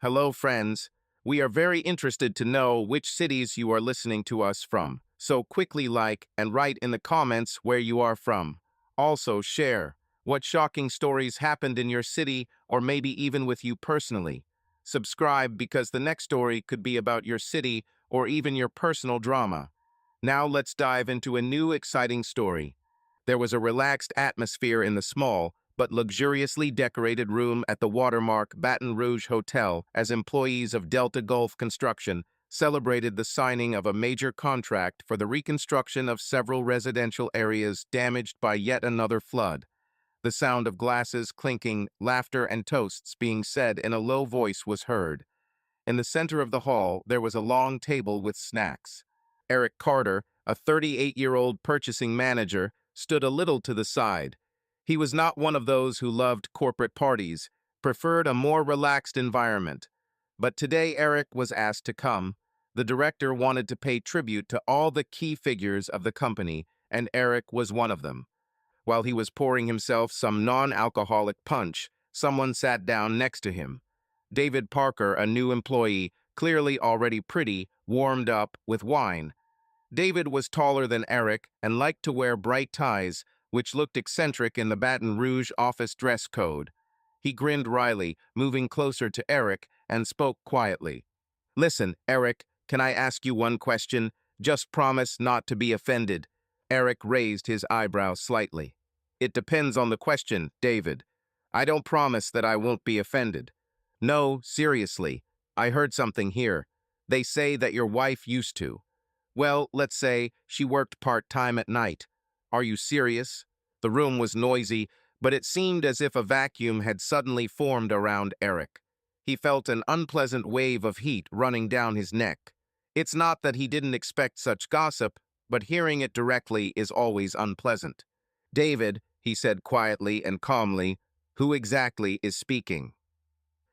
Hello, friends. We are very interested to know which cities you are listening to us from. So quickly like and write in the comments where you are from. Also share what shocking stories happened in your city or maybe even with you personally. Subscribe because the next story could be about your city or even your personal drama. Now let's dive into a new exciting story. There was a relaxed atmosphere in the small, but luxuriously decorated room at the Watermark Baton Rouge Hotel as employees of Delta Gulf Construction celebrated the signing of a major contract for the reconstruction of several residential areas damaged by yet another flood. The sound of glasses clinking, laughter, and toasts being said in a low voice was heard. In the center of the hall, there was a long table with snacks. Eric Carter, a 38-year-old purchasing manager, stood a little to the side. He was not one of those who loved corporate parties, preferred a more relaxed environment. But today Eric was asked to come. The director wanted to pay tribute to all the key figures of the company, and Eric was one of them. While he was pouring himself some non-alcoholic punch, someone sat down next to him. David Parker, a new employee, clearly already pretty, warmed up with wine. David was taller than Eric and liked to wear bright ties, which looked eccentric in the Baton Rouge office dress code. He grinned wryly, moving closer to Eric, and spoke quietly. "Listen, Eric, can I ask you one question? Just promise not to be offended." Eric raised his eyebrows slightly. "It depends on the question, David. I don't promise that I won't be offended." "No, seriously. I heard something here. They say that your wife used to. Well, let's say she worked part-time at night. Are you serious?" The room was noisy, but it seemed as if a vacuum had suddenly formed around Eric. He felt an unpleasant wave of heat running down his neck. It's not that he didn't expect such gossip, but hearing it directly is always unpleasant. "David," he said quietly and calmly, "who exactly is speaking?"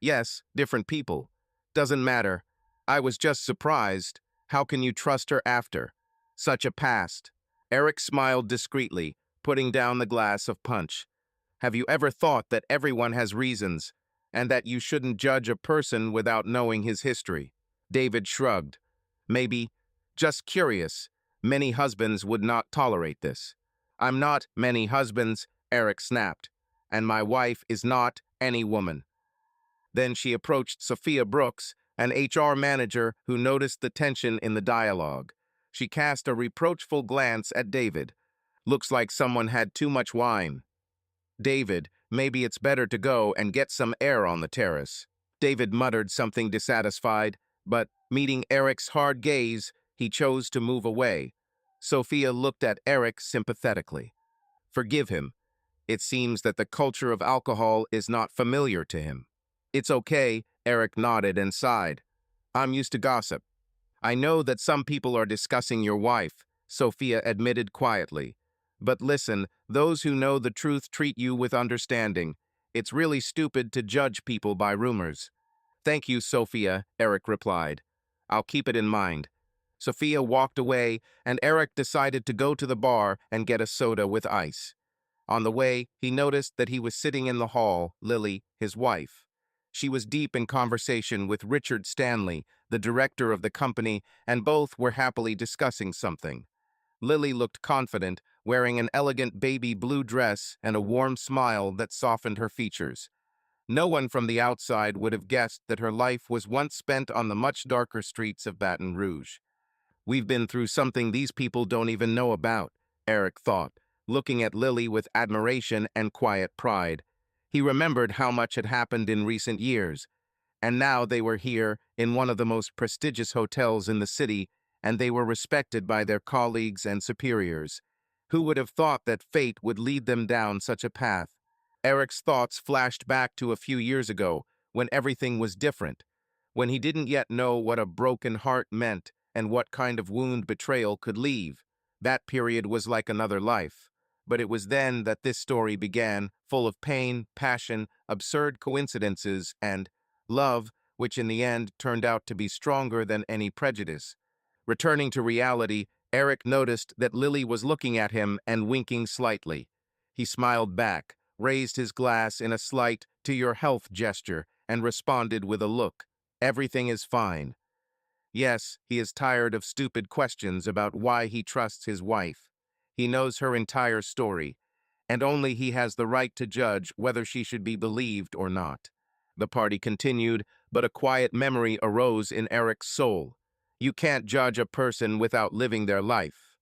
"Yes, different people. Doesn't matter. I was just surprised. How can you trust her after such a past?" Eric smiled discreetly, putting down the glass of punch. "Have you ever thought that everyone has reasons, and that you shouldn't judge a person without knowing his history?" David shrugged. "Maybe. Just curious. Many husbands would not tolerate this." "I'm not many husbands," Eric snapped, "and my wife is not any woman." Then she approached Sophia Brooks, an HR manager who noticed the tension in the dialogue. She cast a reproachful glance at David. "Looks like someone had too much wine." "David, maybe it's better to go and get some air on the terrace." David muttered something dissatisfied, but, meeting Eric's hard gaze, he chose to move away. Sophia looked at Eric sympathetically. "Forgive him. It seems that the culture of alcohol is not familiar to him." "It's okay," Eric nodded and sighed. "I'm used to gossip." "I know that some people are discussing your wife," Sophia admitted quietly. "But listen, those who know the truth treat you with understanding. It's really stupid to judge people by rumors." "Thank you, Sophia," Eric replied. "I'll keep it in mind." Sophia walked away, and Eric decided to go to the bar and get a soda with ice. On the way, he noticed that he was sitting in the hall, Lily, his wife. She was deep in conversation with Richard Stanley, the director of the company, and both were happily discussing something. Lily looked confident, wearing an elegant baby blue dress and a warm smile that softened her features. No one from the outside would have guessed that her life was once spent on the much darker streets of Baton Rouge. "We've been through something these people don't even know about," Eric thought, looking at Lily with admiration and quiet pride. He remembered how much had happened in recent years, and now they were here in one of the most prestigious hotels in the city, and they were respected by their colleagues and superiors. Who would have thought that fate would lead them down such a path? Eric's thoughts flashed back to a few years ago, when everything was different, when he didn't yet know what a broken heart meant and what kind of wound betrayal could leave. That period was like another life. But it was then that this story began, full of pain, passion, absurd coincidences, and love, which in the end turned out to be stronger than any prejudice. Returning to reality, Eric noticed that Lily was looking at him and winking slightly. He smiled back, raised his glass in a slight "to your health" gesture, and responded with a look. Everything is fine. Yes, he is tired of stupid questions about why he trusts his wife. He knows her entire story, and only he has the right to judge whether she should be believed or not. The party continued, but a quiet memory arose in Eric's soul. You can't judge a person without living their life.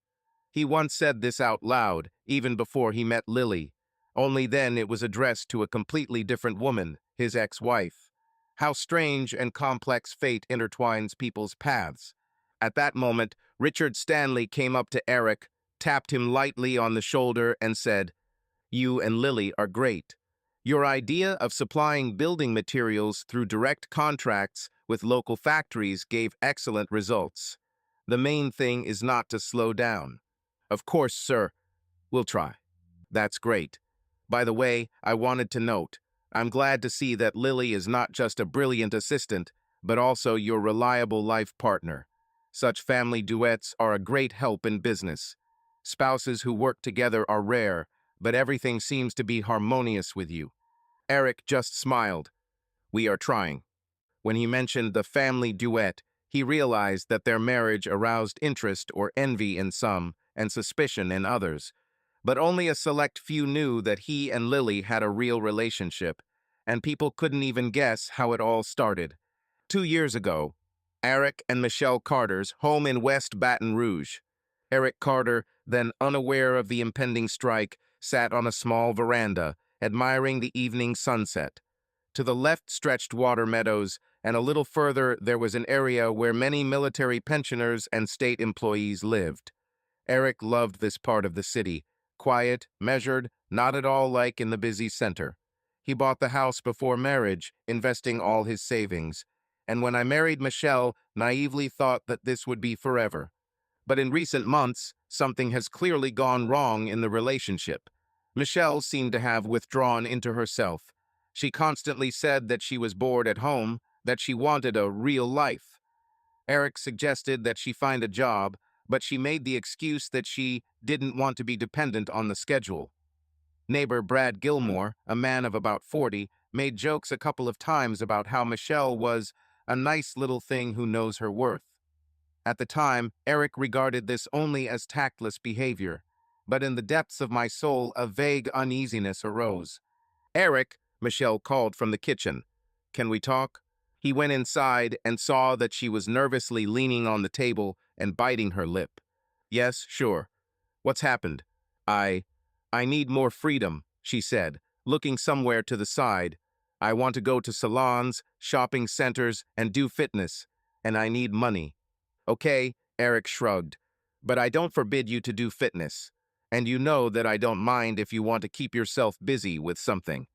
He once said this out loud, even before he met Lily. Only then it was addressed to a completely different woman, his ex-wife. How strange and complex fate intertwines people's paths. At that moment, Richard Stanley came up to Eric, tapped him lightly on the shoulder, and said, "You and Lily are great. Your idea of supplying building materials through direct contracts with local factories gave excellent results. The main thing is not to slow down." "Of course, sir. We'll try." "That's great. By the way, I wanted to note, I'm glad to see that Lily is not just a brilliant assistant, but also your reliable life partner. Such family duets are a great help in business. Spouses who work together are rare, but everything seems to be harmonious with you." Eric just smiled. "We are trying." When he mentioned the family duet, he realized that their marriage aroused interest or envy in some and suspicion in others. But only a select few knew that he and Lily had a real relationship, and people couldn't even guess how it all started. 2 years ago, Eric and Michelle Carter's home in West Baton Rouge. Eric Carter, then unaware of the impending strike, sat on a small veranda, admiring the evening sunset. To the left stretched water meadows, and a little further there was an area where many military pensioners and state employees lived. Eric loved this part of the city, quiet, measured, not at all like in the busy center. He bought the house before marriage, investing all his savings. And when I married Michelle, naively thought that this would be forever. But in recent months, something has clearly gone wrong in the relationship. Michelle seemed to have withdrawn into herself. She constantly said that she was bored at home, that she wanted a real life. Eric suggested that she find a job, but she made the excuse that she didn't want to be dependent on the schedule. Neighbor Brad Gilmore, a man of about 40, made jokes a couple of times about how Michelle was a nice little thing who knows her worth. At the time, Eric regarded this only as tactless behavior, but in the depths of my soul, a vague uneasiness arose. "Eric," Michelle called from the kitchen. "Can we talk?" He went inside and saw that she was nervously leaning on the table and biting her lip. "Yes, sure. What's happened?" I need more freedom," she said, looking somewhere to the side. "I want to go to salons, shopping centers, and do fitness, and I need money." "Okay," Eric shrugged, "but I don't forbid you to do fitness. And you know that I don't mind if you want to keep yourself busy with something."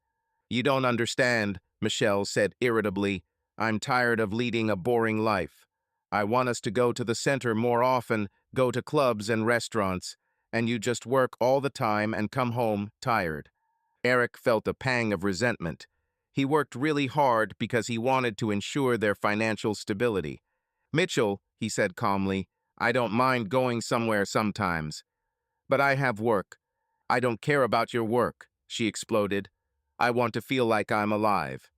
"You don't understand," Michelle said irritably. "I'm tired of leading a boring life. I want us to go to the center more often, go to clubs and restaurants, and you just work all the time and come home tired." Eric felt a pang of resentment. He worked really hard because he wanted to ensure their financial stability. "Mitchell," he said calmly, "I don't mind going somewhere sometimes. But I have work." "I don't care about your work," she exploded. "I want to feel like I'm alive."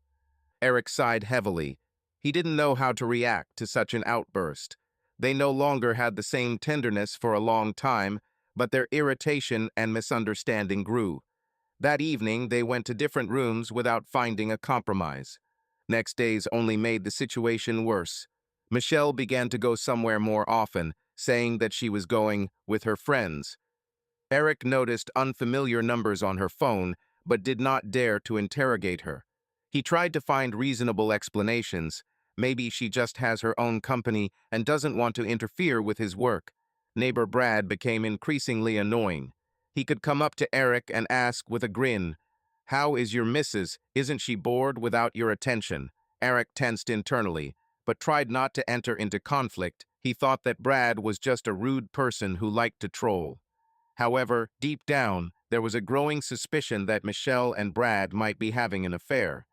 Eric sighed heavily. He didn't know how to react to such an outburst. They no longer had the same tenderness for a long time, but their irritation and misunderstanding grew. That evening, they went to different rooms without finding a compromise. Next days only made the situation worse. Michelle began to go somewhere more often, saying that she was going with her friends. Eric noticed unfamiliar numbers on her phone, but did not dare to interrogate her. He tried to find reasonable explanations. Maybe she just has her own company and doesn't want to interfere with his work. Neighbor Brad became increasingly annoying. He could come up to Eric and ask with a grin, "How is your missus? Isn't she bored without your attention?" Eric tensed internally, but tried not to enter into conflict. He thought that Brad was just a rude person who liked to troll. However, deep down, there was a growing suspicion that Michelle and Brad might be having an affair.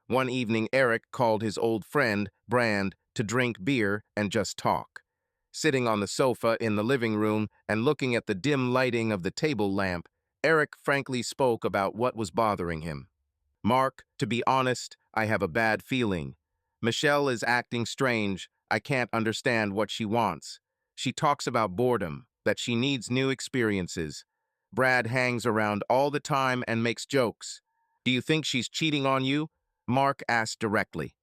One evening, Eric called his old friend, Brand, to drink beer and just talk. Sitting on the sofa in the living room and looking at the dim lighting of the table lamp, Eric frankly spoke about what was bothering him. "Mark, to be honest, I have a bad feeling. Michelle is acting strange. I can't understand what she wants. She talks about boredom, that she needs new experiences. Brad hangs around all the time and makes jokes. Do you think she's cheating on you? Mark asked directly.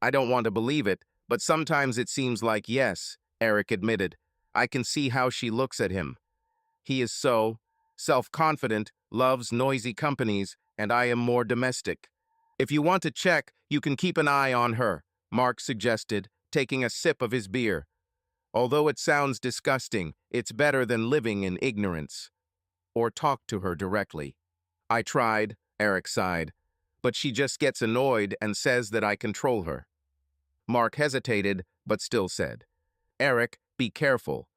I don't want to believe it, but sometimes it seems like yes, Eric admitted. I can see how she looks at him. He is so self-confident, loves noisy companies, and I am more domestic. If you want to check, you can keep an eye on her, Mark suggested, taking a sip of his beer. Although it sounds disgusting, it's better than living in ignorance. Or talk to her directly. I tried, Eric sighed, but she just gets annoyed and says that I control her. Mark hesitated, but still said, Eric, be careful.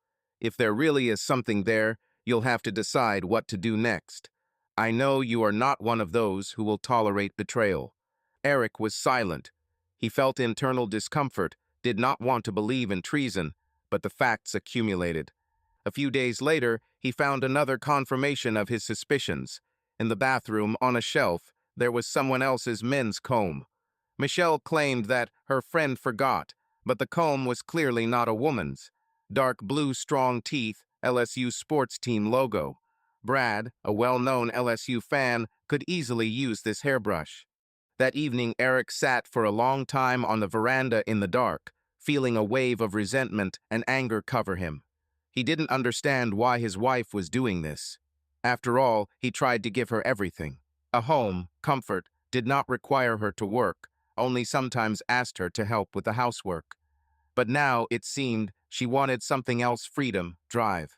If there really is something there, you'll have to decide what to do next. I know you are not one of those who will tolerate betrayal. Eric was silent. He felt internal discomfort, did not want to believe in treason, but the facts accumulated. A few days later, he found another confirmation of his suspicions. In the bathroom, on a shelf, there was someone else's men's comb. Michelle claimed that her friend forgot, but the comb was clearly not a woman's. Dark blue strong teeth, LSU sports team logo. Brad, a well-known LSU fan, could easily use this hairbrush. That evening, Eric sat for a long time on the veranda in the dark, feeling a wave of resentment and anger cover him. He didn't understand why his wife was doing this. After all, he tried to give her everything. A home, comfort, did not require her to work, only sometimes asked her to help with the housework. But now, it seemed, she wanted something else: freedom, drive.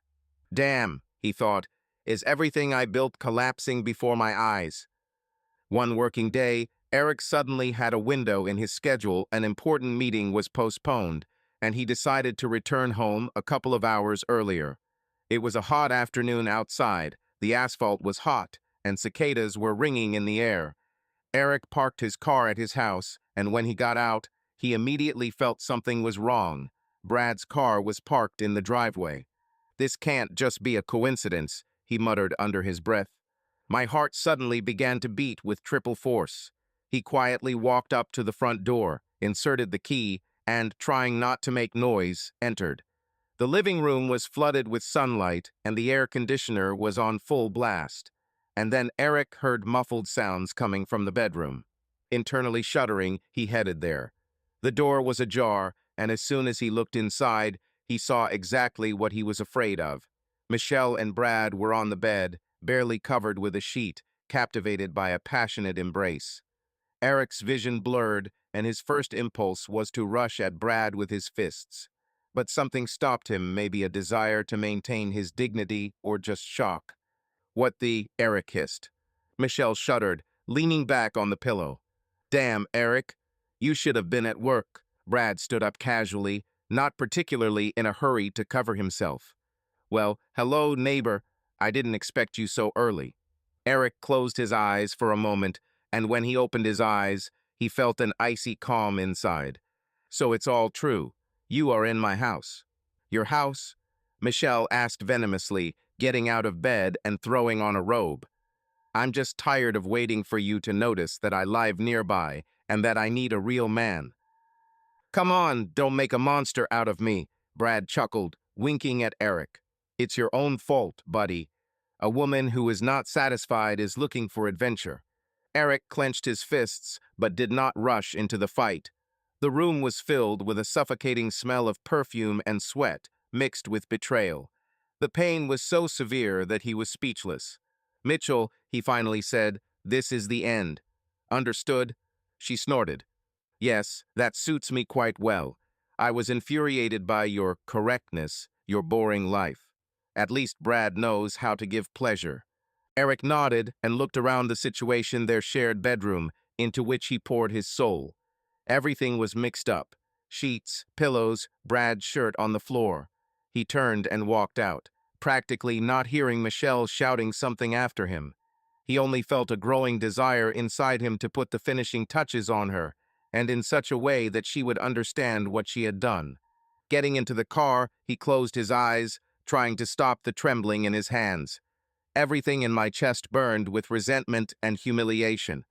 Damn, he thought, is everything I built collapsing before my eyes? One working day, Eric suddenly had a window in his schedule. An important meeting was postponed, and he decided to return home a couple of hours earlier. It was a hot afternoon outside, the asphalt was hot, and cicadas were ringing in the air. Eric parked his car at his house, and when he got out, he immediately felt something was wrong. Brad's car was parked in the driveway. This can't just be a coincidence, he muttered under his breath. My heart suddenly began to beat with triple force. He quietly walked up to the front door, inserted the key, and, trying not to make noise, entered. The living room was flooded with sunlight, and the air conditioner was on full blast. And then Eric heard muffled sounds coming from the bedroom. Internally shuddering, he headed there. The door was ajar, and as soon as he looked inside, he saw exactly what he was afraid of. Michelle and Brad were on the bed, barely covered with a sheet, captivated by a passionate embrace. Eric's vision blurred, and his first impulse was to rush at Brad with his fists. But something stopped him, maybe a desire to maintain his dignity or just shock. What the? Eric hissed. Michelle shuddered, leaning back on the pillow. Damn, Eric. You should have been at work. Brad stood up casually, not particularly in a hurry to cover himself. Well, hello, neighbor. I didn't expect you so early. Eric closed his eyes for a moment, and when he opened his eyes, he felt an icy calm inside. So it's all true. You are in my house. Your house? Michelle asked venomously, getting out of bed and throwing on a robe. I'm just tired of waiting for you to notice that I live nearby and that I need a real man. Come on, don't make a monster out of me, Brad chuckled, winking at Eric. It's your own fault, buddy. A woman who is not satisfied is looking for adventure. Eric clenched his fists, but did not rush into the fight. The room was filled with a suffocating smell of perfume and sweat, mixed with betrayal. The pain was so severe that he was speechless. Mitchell, he finally said, this is the end. Understood? She snorted. Yes, that suits me quite well. I was infuriated by your correctness, your boring life. At least Brad knows how to give pleasure. Eric nodded and looked around the situation, their shared bedroom, into which he poured his soul. Everything was mixed up. Sheets, pillows, Brad's shirt on the floor. He turned and walked out, practically not hearing Michelle shouting something after him. He only felt a growing desire inside him to put the finishing touches on her, and in such a way that she would understand what she had done. Getting into the car, he closed his eyes, trying to stop the trembling in his hands. Everything in my chest burned with resentment and humiliation.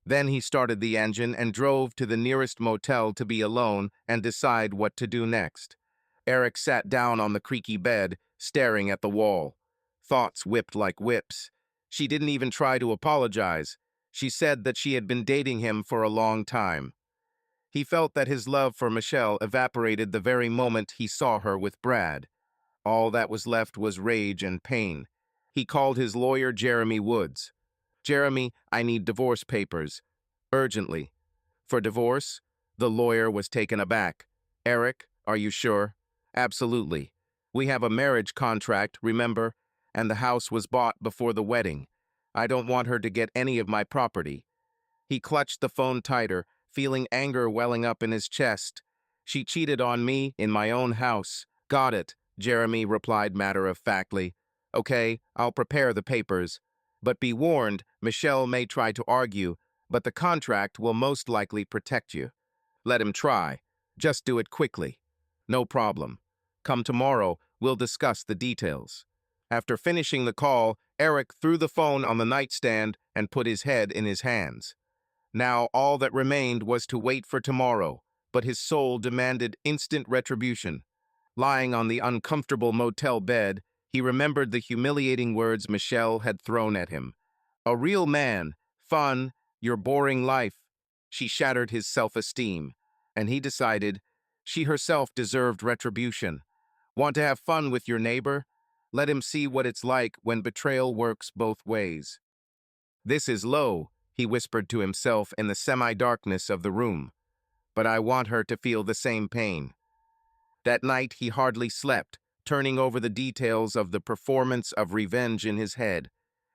Then he started the engine and drove to the nearest motel to be alone and decide what to do next. Eric sat down on the creaky bed, staring at the wall. Thoughts whipped like whips. She didn't even try to apologize. She said that she had been dating him for a long time. He felt that his love for Michelle evaporated the very moment he saw her with Brad. All that was left was rage and pain. He called his lawyer, Jeremy Woods. "Jeremy, I need divorce papers. Urgently." "For divorce?" The lawyer was taken aback. "Eric, are you sure?" "Absolutely. We have a marriage contract, remember? And the house was bought before the wedding. I don't want her to get any of my property." He clutched the phone tighter, feeling anger welling up in his chest. "She cheated on me in my own house." "Got it," Jeremy replied matter-of-factly. "Okay, I'll prepare the papers. But be warned, Michelle may try to argue, but the contract will most likely protect you." "Let him try. Just do it quickly." "No problem. Come tomorrow, we'll discuss the details." After finishing the call, Eric threw the phone on the nightstand and put his head in his hands. Now all that remained was to wait for tomorrow, but his soul demanded instant retribution. Lying on the uncomfortable motel bed, he remembered the humiliating words Michelle had thrown at him. "A real man, fun, your boring life." She shattered his self-esteem, and he decided she herself deserved retribution. Want to have fun with your neighbor? Let him see what it's like when betrayal works both ways. "This is low," he whispered to himself in the semi-darkness of the room. "But I want her to feel the same pain." That night he hardly slept, turning over the details of the performance of revenge in his head.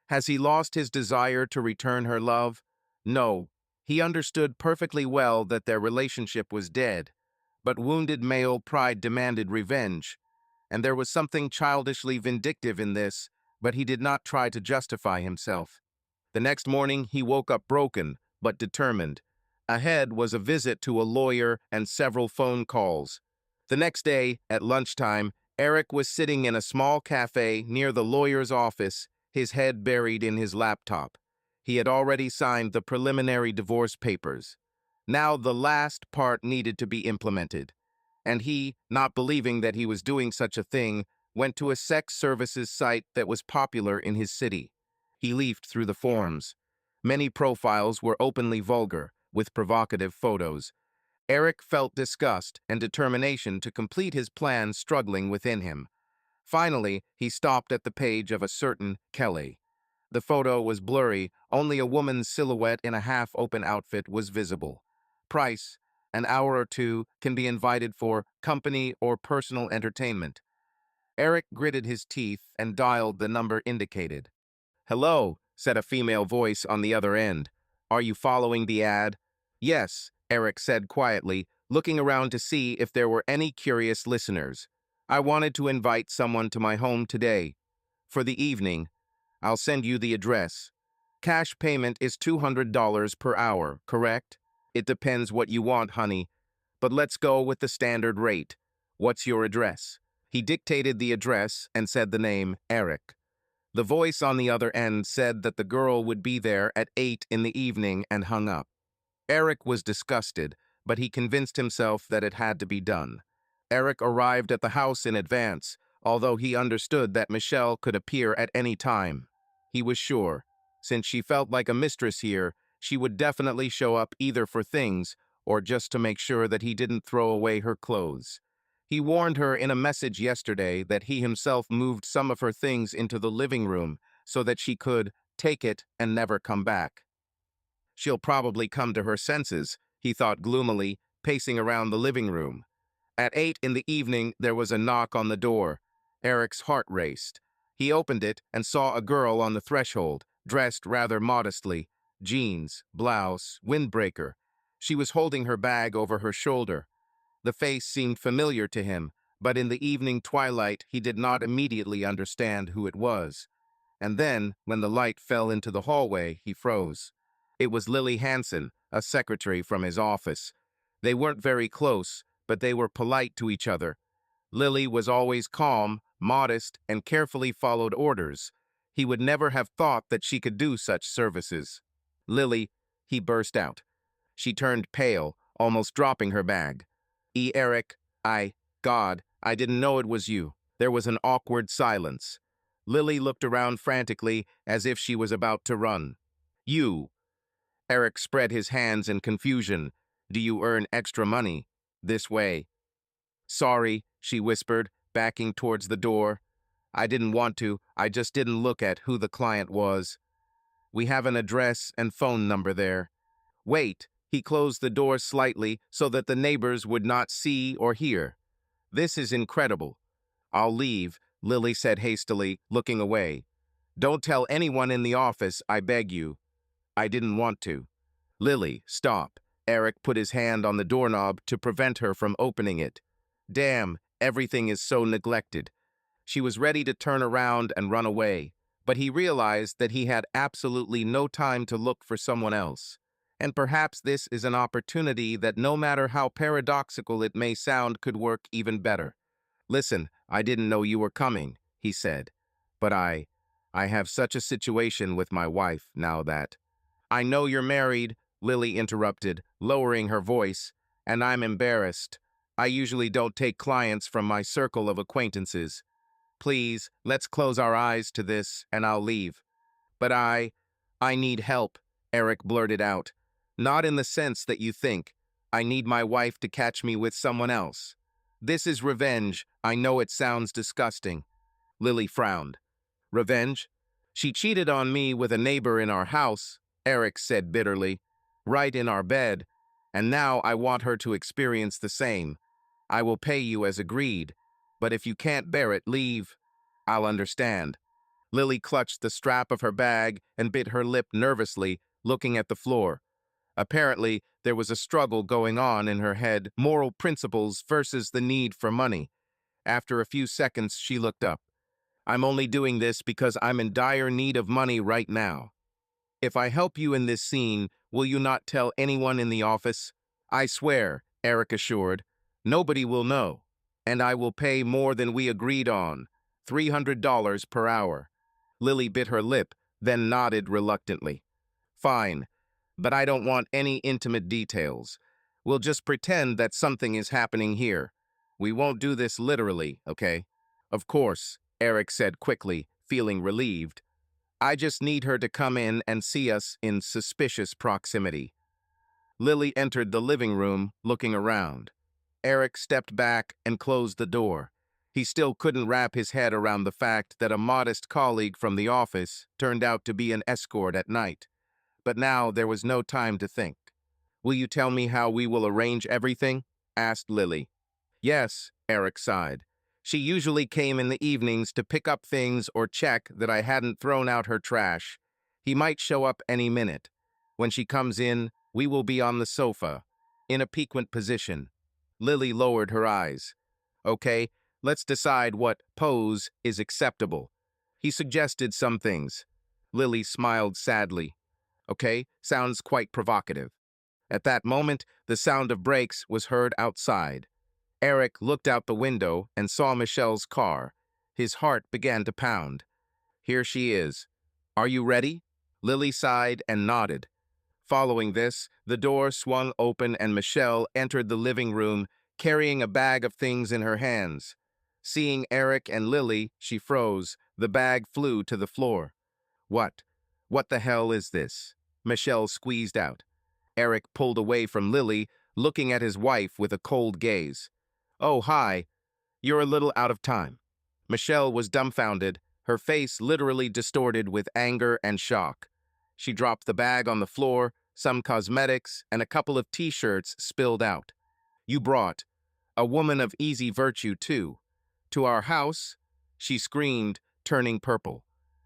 Has he lost his desire to return her love? No. He understood perfectly well that their relationship was dead. But wounded male pride demanded revenge. And there was something childishly vindictive in this, but he did not try to justify himself. The next morning he woke up broken, but determined. Ahead was a visit to a lawyer and several phone calls. The next day, at lunchtime, Eric was sitting in a small cafe near the lawyer's office, his head buried in his laptop. He had already signed the preliminary divorce papers. Now the last part needed to be implemented. And he, not believing that he was doing such a thing, went to a sex services site that was popular in his city. He leafed through the forms. Many profiles were openly vulgar, with provocative photos. Eric felt disgust and determination to complete his plan struggling within him. Finally, he stopped at the page of a certain Kelly. The photo was blurry, only a woman's silhouette in a half-open outfit was visible. Price: an hour or two, can be invited for company or personal entertainment. Eric gritted his teeth and dialed the number indicated. "Hello," said a female voice on the other end. "Are you following the ad?" "Yes," Eric said quietly, looking around to see if there were any curious listeners. "I wanted to invite someone to my home today. For the evening. I'll send you the address. Cash payment is $200 per hour, correct?" "It depends what you want, honey. But let's go with the standard rate. What's your address?" He dictated the address and said the name, Eric. The voice on the other end said that the girl would be there at 8 in the evening and hung up. Eric was disgusted, but he convinced himself that it had to be done. Eric arrived at the house in advance, although he understood that Michelle could appear at any time. He was sure, since she felt like a mistress here, she would definitely show up either for things or just to make sure that he didn't throw away her clothes. He warned her in a message yesterday that he himself moved some of her things into the living room so that she could take it and never come back. She'll probably come to her senses, he thought gloomily, pacing around the living room. At 8 in the evening, there was a knock on the door. Eric's heart raced. He opened it and saw a girl on the threshold, dressed rather modestly. Jeans, blouse, windbreaker. She was holding her bag over her shoulder. The face seemed familiar to him, but in the evening twilight he did not immediately understand who it was. And then, when the light fell into the hallway, he froze. It was Lily Hanson, a secretary from his office. They weren't very close, but they were polite to each other. Lily was always calm, modest, and carefully followed orders. He would never have thought that she could do such services. "Lily," he burst out. She turned pale, almost dropping her bag. Eric, God, I didn't know it was you. There was an awkward silence. Lily looked around frantically as if she was about to run. You. Eric spread his hands in confusion. Do you earn extra money? This way. Sorry, she whispered, backing towards the door. I didn't want to, I just didn't look at who the client was. We have an address and phone number there. Wait, he closed the door slightly so that the neighbors would not see or hear. This is incredible. I'll leave, Lily said hastily, looking away. Don't tell anyone in the office, I beg you. I didn't want to. Lily, stop. Eric put his hand on the doorknob to prevent her from opening it. Damn, everything is so neglected. She was ready to turn around and run away, but he realized that he had absolutely no time to look for someone else. And perhaps this is an opportunity that, no matter how paradoxical it may sound, could work even better. Listen, I didn't know you were coming, he said. But I have such a situation with my wife now that... I know you're married, Lily interrupted, lowering her voice, and I'm embarrassed. I usually don't take clients from my circle of acquaintances. Please, let's close our eyes to this, and I'll leave. But I need help, Eric blurted out. Not in the sense that you think. I need my wife to catch me with someone else. This is revenge. I know it sounds disgusting. Lily frowned. Revenge? She cheated on me with a neighbor in our house, Eric said bitterly. Right in our bed. And now I want her to experience the same. I will pay you as agreed. But if you can't bear it, leave. I'll understand. Lily clutched the strap of her bag and bit her lip nervously, looking at the floor. Apparently, there was a struggle going on in her head, moral principles versus the need for money. After a few seconds, she looked up. I'm only doing this because I'm in dire need of money right now. If I help you in this scene, will you not tell anyone in the office? I swear, Eric assured. Nobody will know. And I will pay more than we agreed on, $300 per hour. Lily bit her lip, then nodded reluctantly. Fine, but I don't want any intimate details. We'll just pretend that something is happening here. We won't do this literally, okay? Of course, Eric said quickly, feeling relieved. I just need her to come in and see us in suspicious proximity. Lily entered the living room, looking around. Eric stepped back and closed the door. He still couldn't wrap his head around the fact that a modest colleague from the office turned out to be an escort at night. But now there was no time to think. Will you tell me how we will arrange everything? Asked Lily. Yes, Eric sighed. She usually came in the evenings to pick up things or check that I hadn't thrown out her trash. He might show up any minute. When she comes in, we will be on the sofa, in a piquant position. Lily lowered her eyes. Okay, let's decide what pose is acceptable. He suggested some things. Lily smiled sadly. Okay, sounds quite provocative. At that moment, the sound of brakes was heard outside. Eric looked out the window and saw Michelle's car. His heart began to pound. Here she is. Are you ready? Lily sighed and nodded. Following this, the door swung open and Michelle entered the living room, carrying a bag of things in her hands. Seeing Eric and Lily, she froze. The bag flew to the floor. What? What the hell is this? Michelle squeezed out. Eric pulled away from Lily, looking at his wife with a cold gaze. Oh, hi. You're a little out of time. Michelle was dumbfounded, her face literally distorted with anger and shock. She dropped the bag on the floor, some cosmetics, and a couple of t-shirts spilled out. You brought a woman of easy virtue, too. To our house? She screamed, turning purple.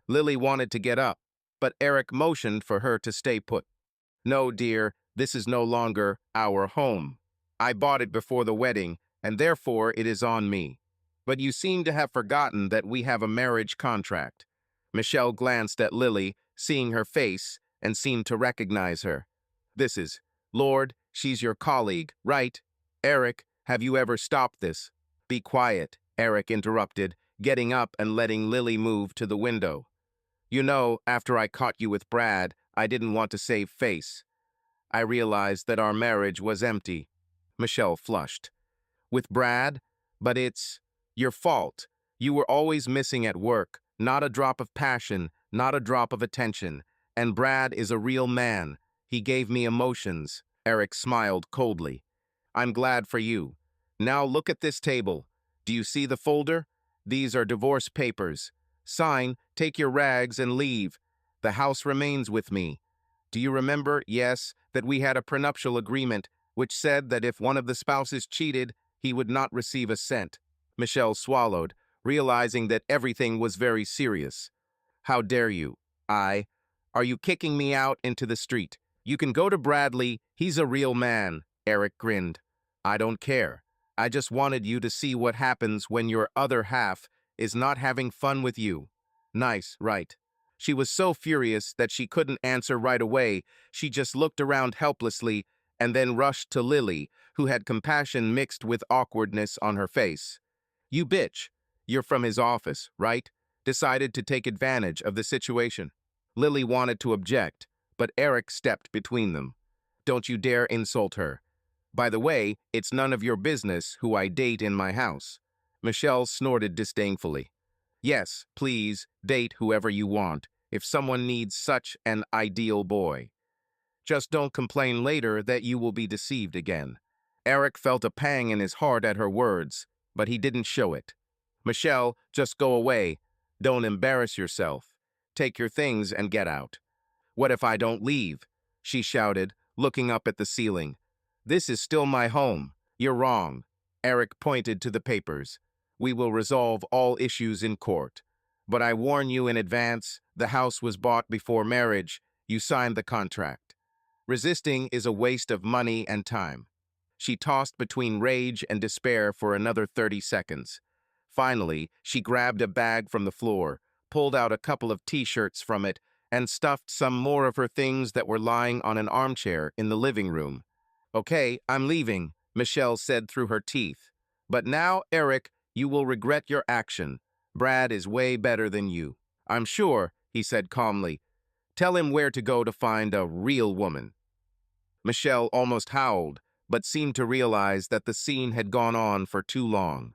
Lily wanted to get up, but Eric motioned for her to stay put. No, dear, this is no longer our home. I bought it before the wedding, and therefore it is on me. But you seem to have forgotten that we have a marriage contract. Michelle glanced at Lily, seeing her face, and seemed to recognize her. This is, Lord, she's your colleague, right? Eric, have you ever stopped this? Be quiet, Eric interrupted, getting up and letting Lily move to the window. You know, after I caught you with Brad, I didn't want to save face. I realized that our marriage was empty. Michelle flushed. With Brad? But it's your fault. You were always missing at work. Not a drop of passion, not a drop of attention. And Brad is a real man. He gave me emotions. Eric smiled coldly. I'm glad for you. Now look at this table. Do you see the folder? These are divorce papers. Sign, take your rags, and leave. The house remains with me. Do you remember, yes, that we had a prenuptial agreement which said that if one of the spouses cheated, he would not receive a cent? Michelle swallowed, realizing that everything was very serious. How dare you? Are you kicking me out into the street? You can go to Bradley, he's a real man. Eric grinned. I don't care. I just wanted you to see what happens when your other half is not having fun with you. Nice, right? She was so furious that she couldn't answer right away. She just looked around helplessly and then rushed to Lily, who had compassion mixed with awkwardness on her face. You bitch. You're from his office, right? Decided to take advantage of the situation. Lily wanted to object, but Eric stepped between them. Don't you dare insult her. By the way, it's none of your business who I date in my house. Michelle snorted disdainfully. Yes, please, date whoever you want, if someone needs such an ideal boy. Just don't complain later that you will be deceived again. Eric felt a pang in his heart at her words, but he didn't show it. Michelle, just go away. Don't embarrass yourself. Take your things and get out. What if I don't leave? She shouted, looking up at the ceiling. This is still my home. You're wrong. Eric pointed to the papers. We will resolve all issues in court. But I warn you in advance, the house was bought before marriage. You signed the contract. Resisting is a waste of money and time. She tossed between rage and despair for another 30 seconds. Finally, she grabbed a bag from the floor, pulled out a couple of t-shirts from it, and stuffed some more of her things that were lying on an armchair in the living room. Okay, I'm leaving, Michelle said through her teeth. But now, Eric, you will regret your action. Brad is way better than you. I'm sure, he said calmly. Tell him where to go to find a real woman. Michelle almost howled, but seemed to realize that the scene had gone on for too long.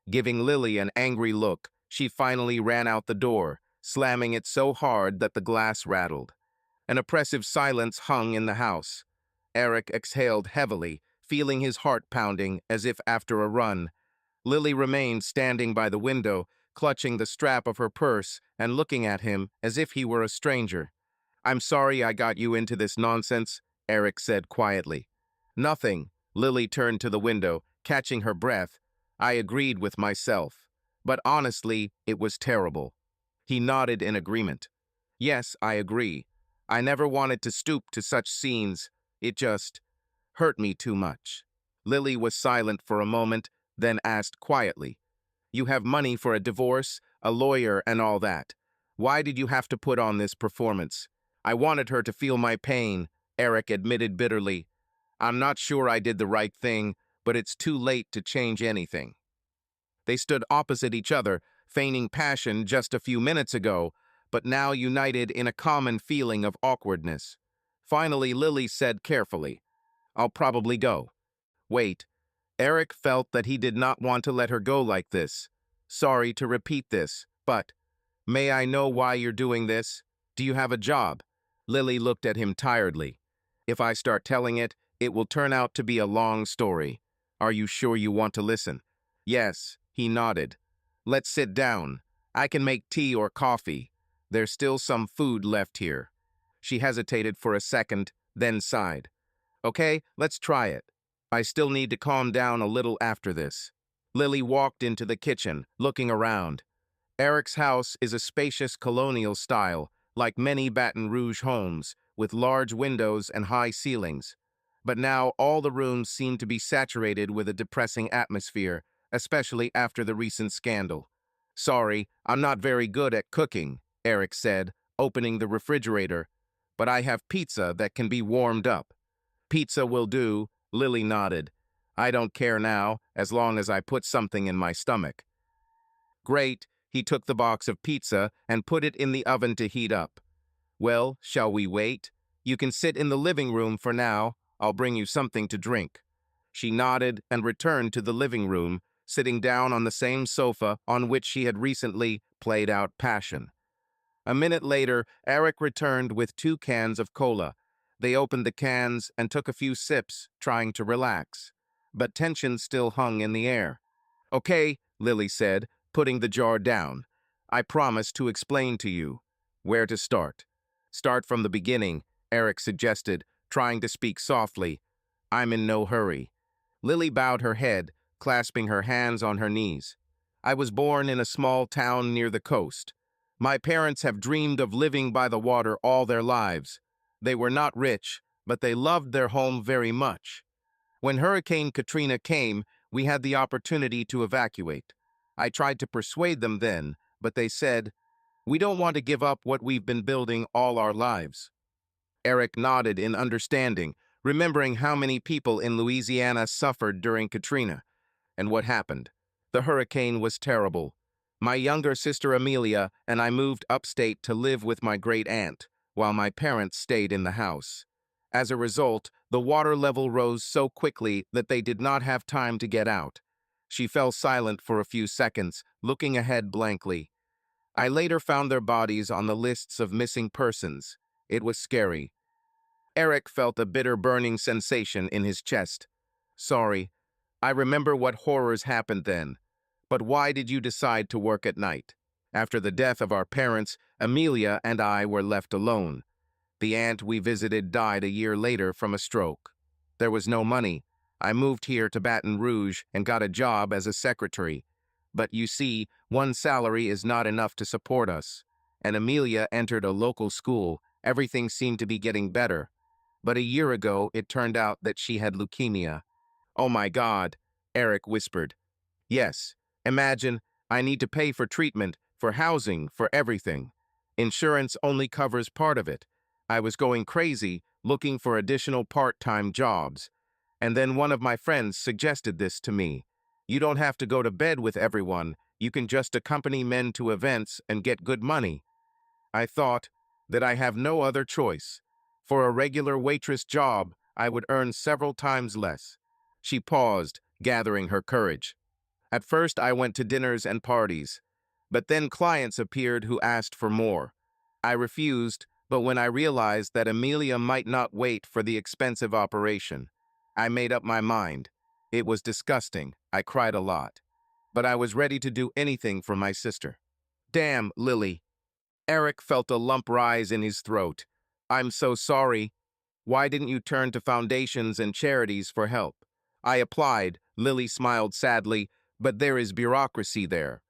Giving Lily an angry look, she finally ran out the door, slamming it so hard that the glass rattled. An oppressive silence hung in the house. Eric exhaled heavily, feeling his heart pounding as if after a run. Lily remained standing by the window, clutching the strap of her purse and looking at him as if he were a stranger. I'm sorry I got you into this nonsense, Eric said quietly. Nothing. Lily turned to the window, catching her breath. I agreed with myself. But honestly, it was terrible. He nodded in agreement. Yes, I agree. I never wanted to stoop to such scenes. It just hurt me too much. Lily was silent for a moment, then asked quietly, You have money for a divorce, a lawyer, and all that. Why did you have to put on this performance? I wanted her to feel my pain, Eric admitted bitterly. I'm not sure I did the right thing, but it's too late to change anything. They stood opposite each other, feigning passion just a few minutes ago, but now united in a common feeling of awkwardness. Finally, Lily said carefully, I'll probably go. Wait. Eric felt that he did not want to let her go like this. Sorry to repeat this, but may I know why you're doing this? Do you have a job? Lily looked at him tiredly. If I start telling it, it will turn out to be a long story. Are you sure you want to listen? Yes, he nodded. Let's sit down. I can make tea or coffee. There's still some food left here. She hesitated for a second, then sighed. Okay, let's try it. I still need to calm down a little after this. Lily walked into the kitchen, looking around. Eric's house is a spacious colonial style, like many Baton Rouge homes, with large windows and high ceilings. But now all the rooms seem to be saturated with a depressing atmosphere, especially after the recent scandal. Sorry, I'm not very good at cooking, Eric said, opening the refrigerator, but I have pizza that can be warmed up. Pizza will do, Lily nodded. I don't care now, as long as I put something in my stomach. Great, he took the box of pizza and put it in the oven to heat up. Well, shall we wait? You can sit in the living room for now. I'll bring you something to drink." She nodded and returned to the living room, sitting down on the same sofa on which she had recently played out passion. A minute later, Eric returned with 2 cans of cola. They opened the cans and took a few sips, trying to relax. But tension still hung in the air. "Okay," Lily said, putting the jar down. "I promise to explain to you. Where to start?" "Start from the beginning," Eric suggested, trying to speak softly. "I'm in no hurry." Lily bowed her head, clasping her hands on her knees. "I was born in a small town near the coast. My parents have dreamed of living by the water all their lives. They were not rich, but they loved their home very much. When Hurricane Katrina came, we had the opportunity to evacuate. I tried to persuade them then, but they said, 'We don't want to give up what we've been building all our lives.'" Eric nodded in understanding, remembering how many people in Louisiana suffered during Katrina. And what happened? The hurricane was terrible. My younger sister Amelia and I moved upstate to live with my great-aunt, while my parents stayed in the house. As a result, the water level rose so quickly that they did not have time to get out. She fell silent for a few seconds, looking ahead blankly. I later found their bodies on the lists of missing persons. It was scary. Eric felt a bitter burning sensation in his chest. "Sorry, I remember what horrors happened then. But why did you decide to work at night?" "After the death of our parents, Amelia and I were left alone. The aunt we visited died a year later from a stroke. There was no money. I moved here to Baton Rouge and got a job as a secretary. But you see, one salary is not enough to support us. And Amelia entered a local school. Everything seemed to be getting better. But a year ago, it turned out that she had leukemia." "Oh my God," Eric whispered. "Yes, imagine, I need to pay for treatment, for housing, for everything. Insurance only covers part of it. I was going crazy, looking for additional part-time jobs. And then one of my friends suggested this to me. You don't have to go to bed with everyone. You can just accompany men to events and get good money. I thought that I have no other choice. For a regular waitress job, I would earn several times less." She paused, gathering her courage. "At first, I went to dinners and parties. But then clients appeared who asked for more. I refused, but when I realized that Amelia might not wait for the expensive operation, I made up my mind. It was disgusting. I cried a lot. But I was ready to do anything for my sister." "Damn, Lily." Eric felt a lump rise in his throat. "I'm so sorry. Why didn't you turn to foundations and charities for help?" "I applied," Lily smiled sadly, "but there is bureaucracy there.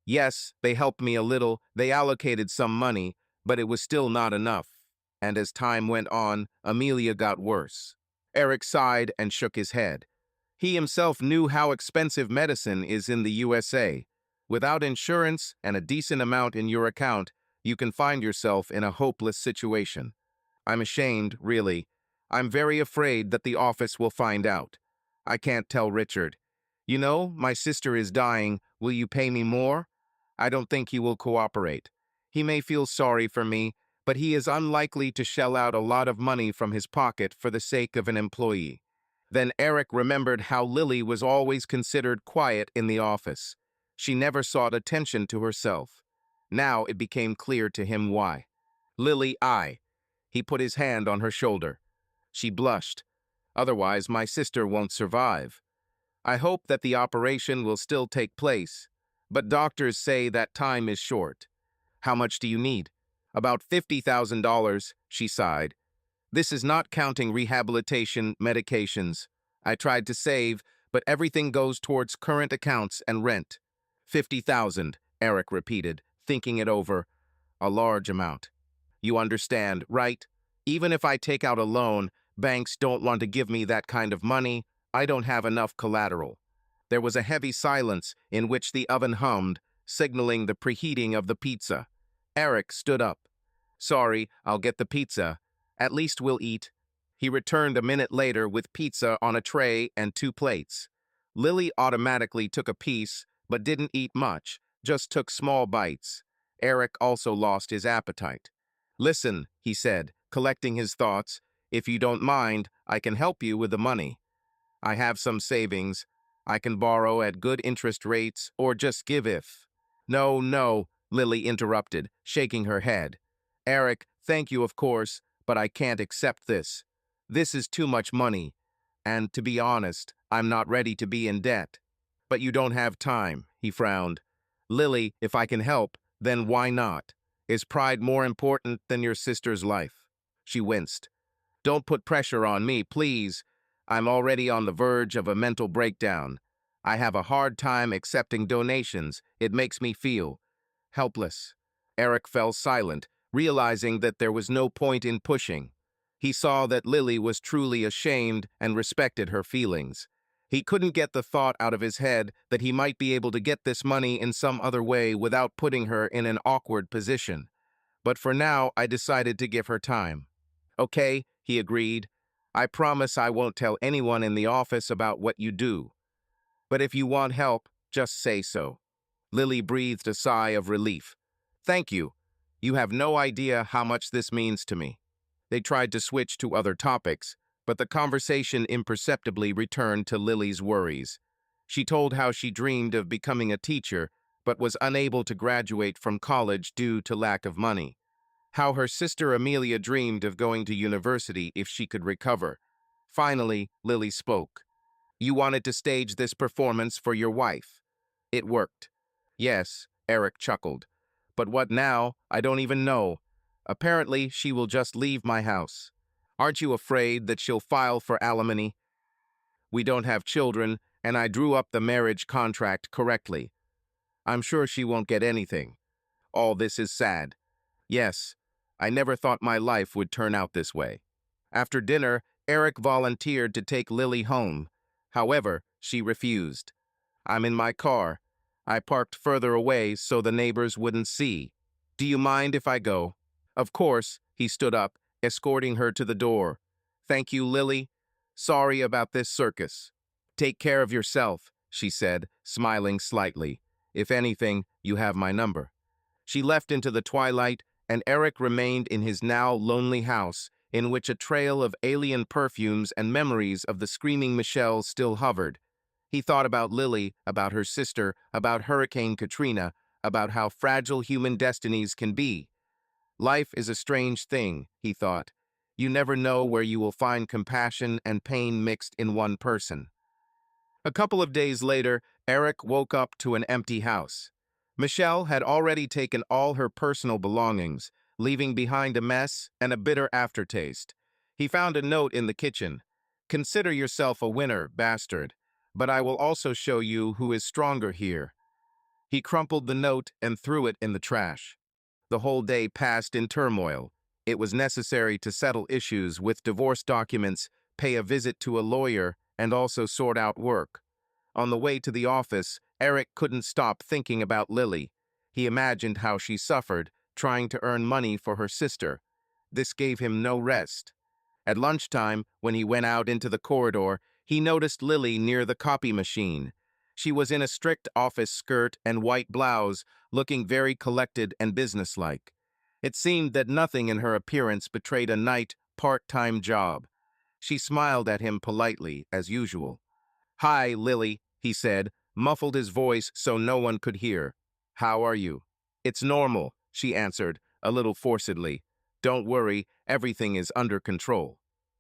Yes, they helped me a little, they allocated some money, but it was still not enough. And as time went on, Amelia got worse." Eric sighed and shook his head. He himself knew how expensive medicine is in the USA. Without insurance and a decent amount in your account, you can find yourself in a hopeless situation. "I'm ashamed, really. I'm very afraid that the office will find out. I can't tell Richard. You know, my sister is dying. Will you pay me more?" I don't think he will cooperate. He may feel sorry for me, but he is unlikely to shell out a lot of money from his pocket for the sake of an employee. Then Eric remembered how Lily was always considered quiet in the office. She never sought attention to herself. Now it became clear to him why. "Lily, He put his hand on her shoulder. She blushed. "Otherwise, my sister won't survive. I hope that the operation will still take place, but doctors say that time is short." "How much do you need?" "About $50,000, she sighed. "This is not counting rehabilitation, medications. I tried to save, but everything goes towards current accounts and rent." "50,000, Eric repeated, thinking it over. "A large amount. You understand, right? Even if I take out a loan, banks don't want to give me that kind of money. I don't have enough collateral." There was a heavy silence in which the oven hummed, signaling the preheating of the pizza. Eric stood up. "Sorry, I'll get the pizza. At least we'll eat." He returned a minute later with pizza on a tray and 2 plates. Lily automatically took a piece, but didn't eat much, just took small bites. Eric also lost his appetite. "Listen," he said, collecting his thoughts. If you don't mind, I can help you with the money. I have some savings. I can borrow at good interest rates or just give if. No, no, Lily interrupted, shaking her head. Eric, thank you of course, but I can't accept this. This is too much money. And to be honest, I'm not ready to be in debt. But you don't have time, he frowned. Lily, if I can help, then why not? Is pride more important than your sister's life? She winced. Don't put pressure on me, please. I'm already on the verge of a mental breakdown. I have a hard time accepting donations. It makes me feel helpless. Eric fell silent, realizing that there was no point in pushing. He saw that Lily was truly ashamed and respected her feelings. He couldn't get the thought out of his head that he might be able to get this money in some other way without putting her in an awkward position. But for now, I decided to give her time. Okay, he agreed. I promise I won't tell anyone in the office about what you do. But if you want help, just say so. Lily breathed a sigh of relief. Thank you. You have no idea how much this means to me. They tried to switch to other topics, but the conversation imperceptibly returned to Lily's worries. She told how she dreamed of becoming a teacher, but was unable to graduate from college due to lack of money. How her sister Amelia dreamed of going to university if she could recover. Finally, Lily spoke. You wanted to stage this performance for your wife. It worked. Yes, Eric chuckled. But what now? I don't even know. Apparently, she will just leave my house. Aren't you afraid that she'll file for alimony? We don't have children, and I drew up the marriage contract correctly. I'm sure she won't get anything. All this is sad. Yes, I never thought my life would turn out this way. After dinner, Eric volunteered to take Lily home. However, she refused. I'm in my car. I parked further away so the neighbors wouldn't see. Do you mind if I go? Of course, he stood up, escorting her to the door. Thank you, Lily. Sorry about this circus. Take care of yourself, she said, smiling slightly. If anything, you have my number. She left into the twilight, and Eric remained in his now lonely house, in which a trail of alien perfumes and memories of the screaming Michelle still hovered. He thought about Lily, about her sister, about Hurricane Katrina, about how fragile human destinies can be. Life is a strange thing, he thought. You never know where you will find compassion and pain mixed in one person. A couple of days later, Eric woke up to an empty house. Michelle had already taken all her personal belongings, leaving behind a mess and a bitter aftertaste. He found a note in the kitchen. Consider yourself a winner, bastard, but I will also show you who is stronger here. He crumpled the note and threw it in the trash. The whole day passed in turmoil. It was necessary to settle issues with divorce documents, pay a visit to a lawyer, and also sort out work. On the way to the office, Eric couldn't stop thinking about Lily. He imagined how she suffered, trying to earn money for her sister. This gave him no rest. At lunchtime, when he went out into the corridor, he noticed Lily near the copy machine. She was in a strict office skirt and white blouse, looking very collected and businesslike. It seemed that nothing in her appearance betrayed a night, part-time job. She smiled at him politely, as usual. Hi, Lily, he said, muffled his voice so no one could hear. How are you? It's normal, she answered, a little forcedly. Don't worry, everything is under control.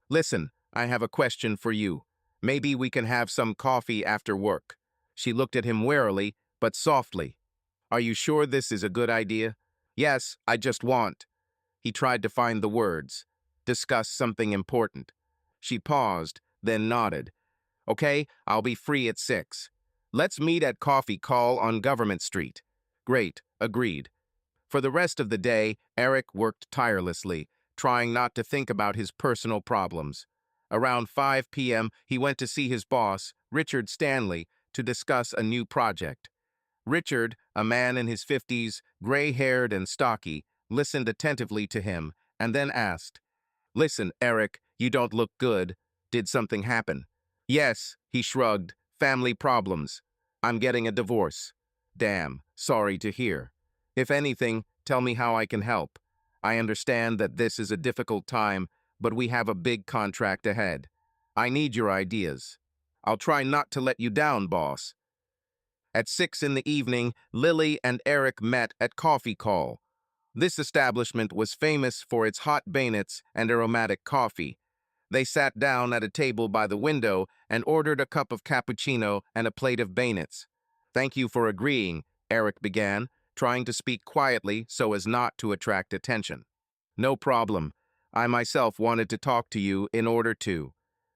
Listen, I have a question for you. Maybe we can have some coffee after work. She looked at him warily, but softly. Are you sure this is a good idea? Yes, I just want. He tried to find the words. Discuss something important. She paused, then nodded. Okay, I'll be free at 6. Let's meet at Coffee Call on Government Street. Great, agreed. For the rest of the day, Eric worked tirelessly, trying not to think about his personal problems. Around 5 p.m., he went to see his boss, Richard Stanley, to discuss a new project. Richard, a man in his 50s, gray-haired and stocky, listened attentively to him and then asked, Listen, Eric, you don't look good. Did something happen? Yes, he shrugged. Family problems. I'm getting a divorce. Damn, sorry to hear. If anything, tell me how I can help. I understand that this is a difficult time, but we have a big contract ahead. I need your ideas. I'll try not to let you down, boss. At 6 in the evening, Lily and Eric met at Coffee Call. This establishment was famous for its hot bayonets and aromatic coffee. They sat down at a table by the window and ordered a cup of cappuccino and a plate of bayonets. Thank you for agreeing, Eric began, trying to speak quietly so as not to attract attention. No problem. I myself wanted to talk to you in order to,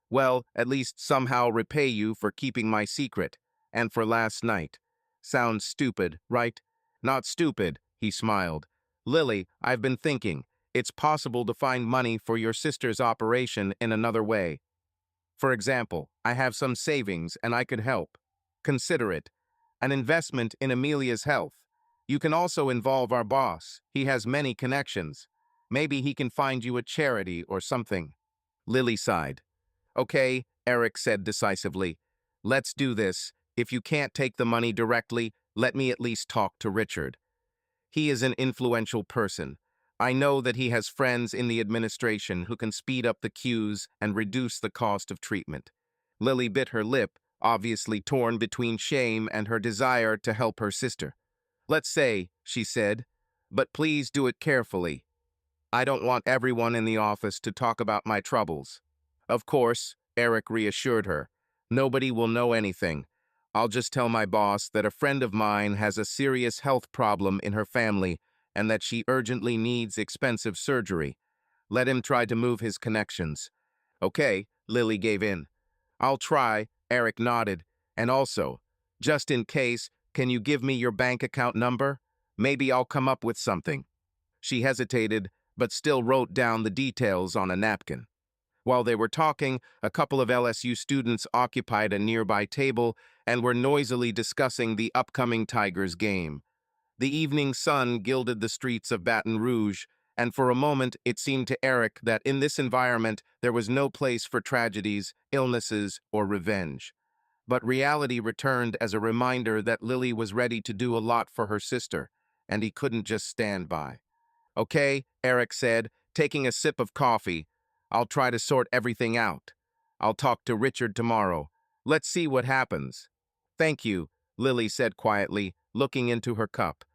well, at least somehow repay you for keeping my secret, and for last night. Sounds stupid, right? Not stupid, he smiled. Lily, I've been thinking. It's possible to find money for your sister's operation in another way. For example, I have some savings and I could help. Consider it. An investment in Amelia's health. You can also involve our boss. He has many connections. Maybe he can find you a charity or something. Lily sighed. Okay, Eric said decisively. Let's do this. If you can't take the money directly, let me at least talk to Richard. He is an influential person. I know that he has friends in the administration who can speed up the queues and reduce the cost of treatment. Lily bit her lip, obviously torn between shame and her desire to help her sister. Let's say, she said, but please do it carefully. I don't want everyone in the office to talk about my troubles. Of course, Eric reassured her. Nobody will know anything. I'll just tell my boss that a friend of mine has a serious health problem in her family and that she urgently needs expensive surgery. Let him try to move his connections. Okay, Lily gave in. I'll try, Eric nodded. And also, just in case, can you give me your bank account number? Maybe I'll come up with something. She hesitated, but still wrote down the details on a napkin. While they were talking, a couple of LSU students occupied a nearby table and were noisily discussing the upcoming Tigers game. The evening sun gilded the streets of Baton Rouge, and for a moment it seemed to Eric that in this environment there was no place for tragedies, illnesses, or revenge. But reality returned as a reminder that Lily was ready to do a lot for her sister, and he couldn't just stand by. Okay, Eric said, taking a sip of coffee. I'll try to sort everything out. I'll talk to Richard tomorrow. Let's see what happens. Thank you, Lily said quietly, looking into her cup.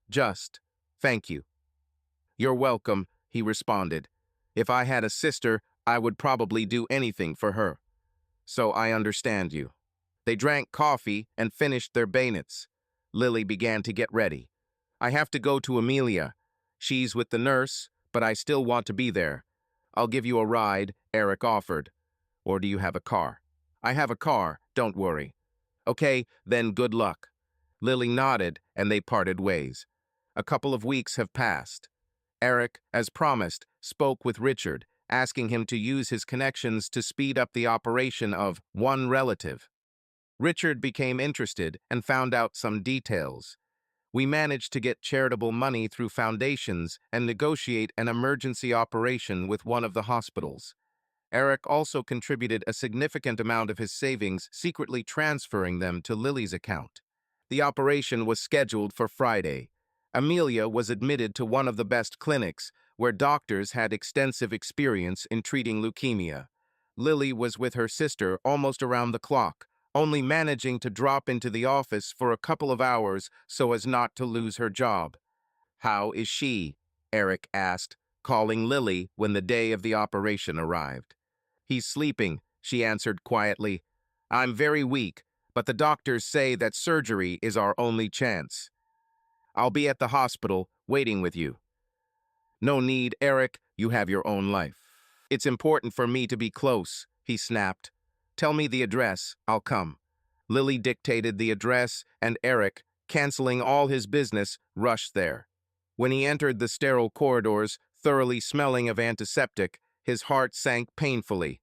Just, thank you. You're welcome, he responded. If I had a sister, I would probably do anything for her. So I understand you. They drank coffee and finished their bayonets. Lily began to get ready. I have to go to Amelia. She's with the nurse, but I still want to be there. I'll give you a ride, Eric offered. Or do you have a car? I have a car, don't worry. Okay, then good luck. Lily nodded, and they parted ways. A couple of weeks have passed. Eric, as promised, spoke with Richard, asking him to use his connections to speed up the operation of one relative. Richard became interested and found out some details. We managed to get charitable money through foundations and negotiate an emergency operation with one of the hospitals. Eric also contributed a significant amount of his savings, secretly transferring them to Lily's account. The operation was scheduled for Friday. Amelia was admitted to one of the best clinics, where doctors had extensive experience in treating leukemia. Lily was with her sister almost around the clock, only managing to drop into the office for a couple of hours so as not to lose her job. How is she? Eric asked, calling Lily when the day of the operation arrived. He's sleeping, she answered quietly. I'm very weak, but the doctors say that surgery is our only chance. I'll be at the hospital, waiting with you. No need, Eric, you have your own life. It's important for me to be close, he snapped. Tell me the address, I'll come. Lily dictated the address, and Eric, canceling all his business, rushed there. When he entered the sterile corridors, thoroughly smelling of antiseptic, his heart sank painfully.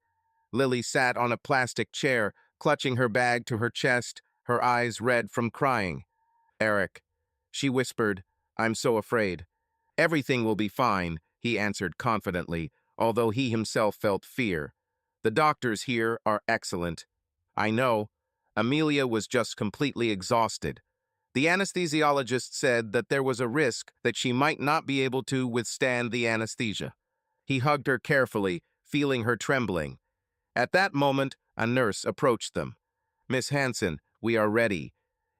Lily sat on a plastic chair, clutching her bag to her chest, her eyes red from crying. Eric, she whispered, I'm so afraid. Everything will be fine, he answered confidently, although he himself felt fear. The doctors here are excellent. I know. Amelia was just completely exhausted. The anesthesiologist said that there was a risk that she might not be able to withstand the anesthesia. He hugged her carefully, feeling her trembling. At that moment, a nurse approached them. "Miss Hanson, we are ready.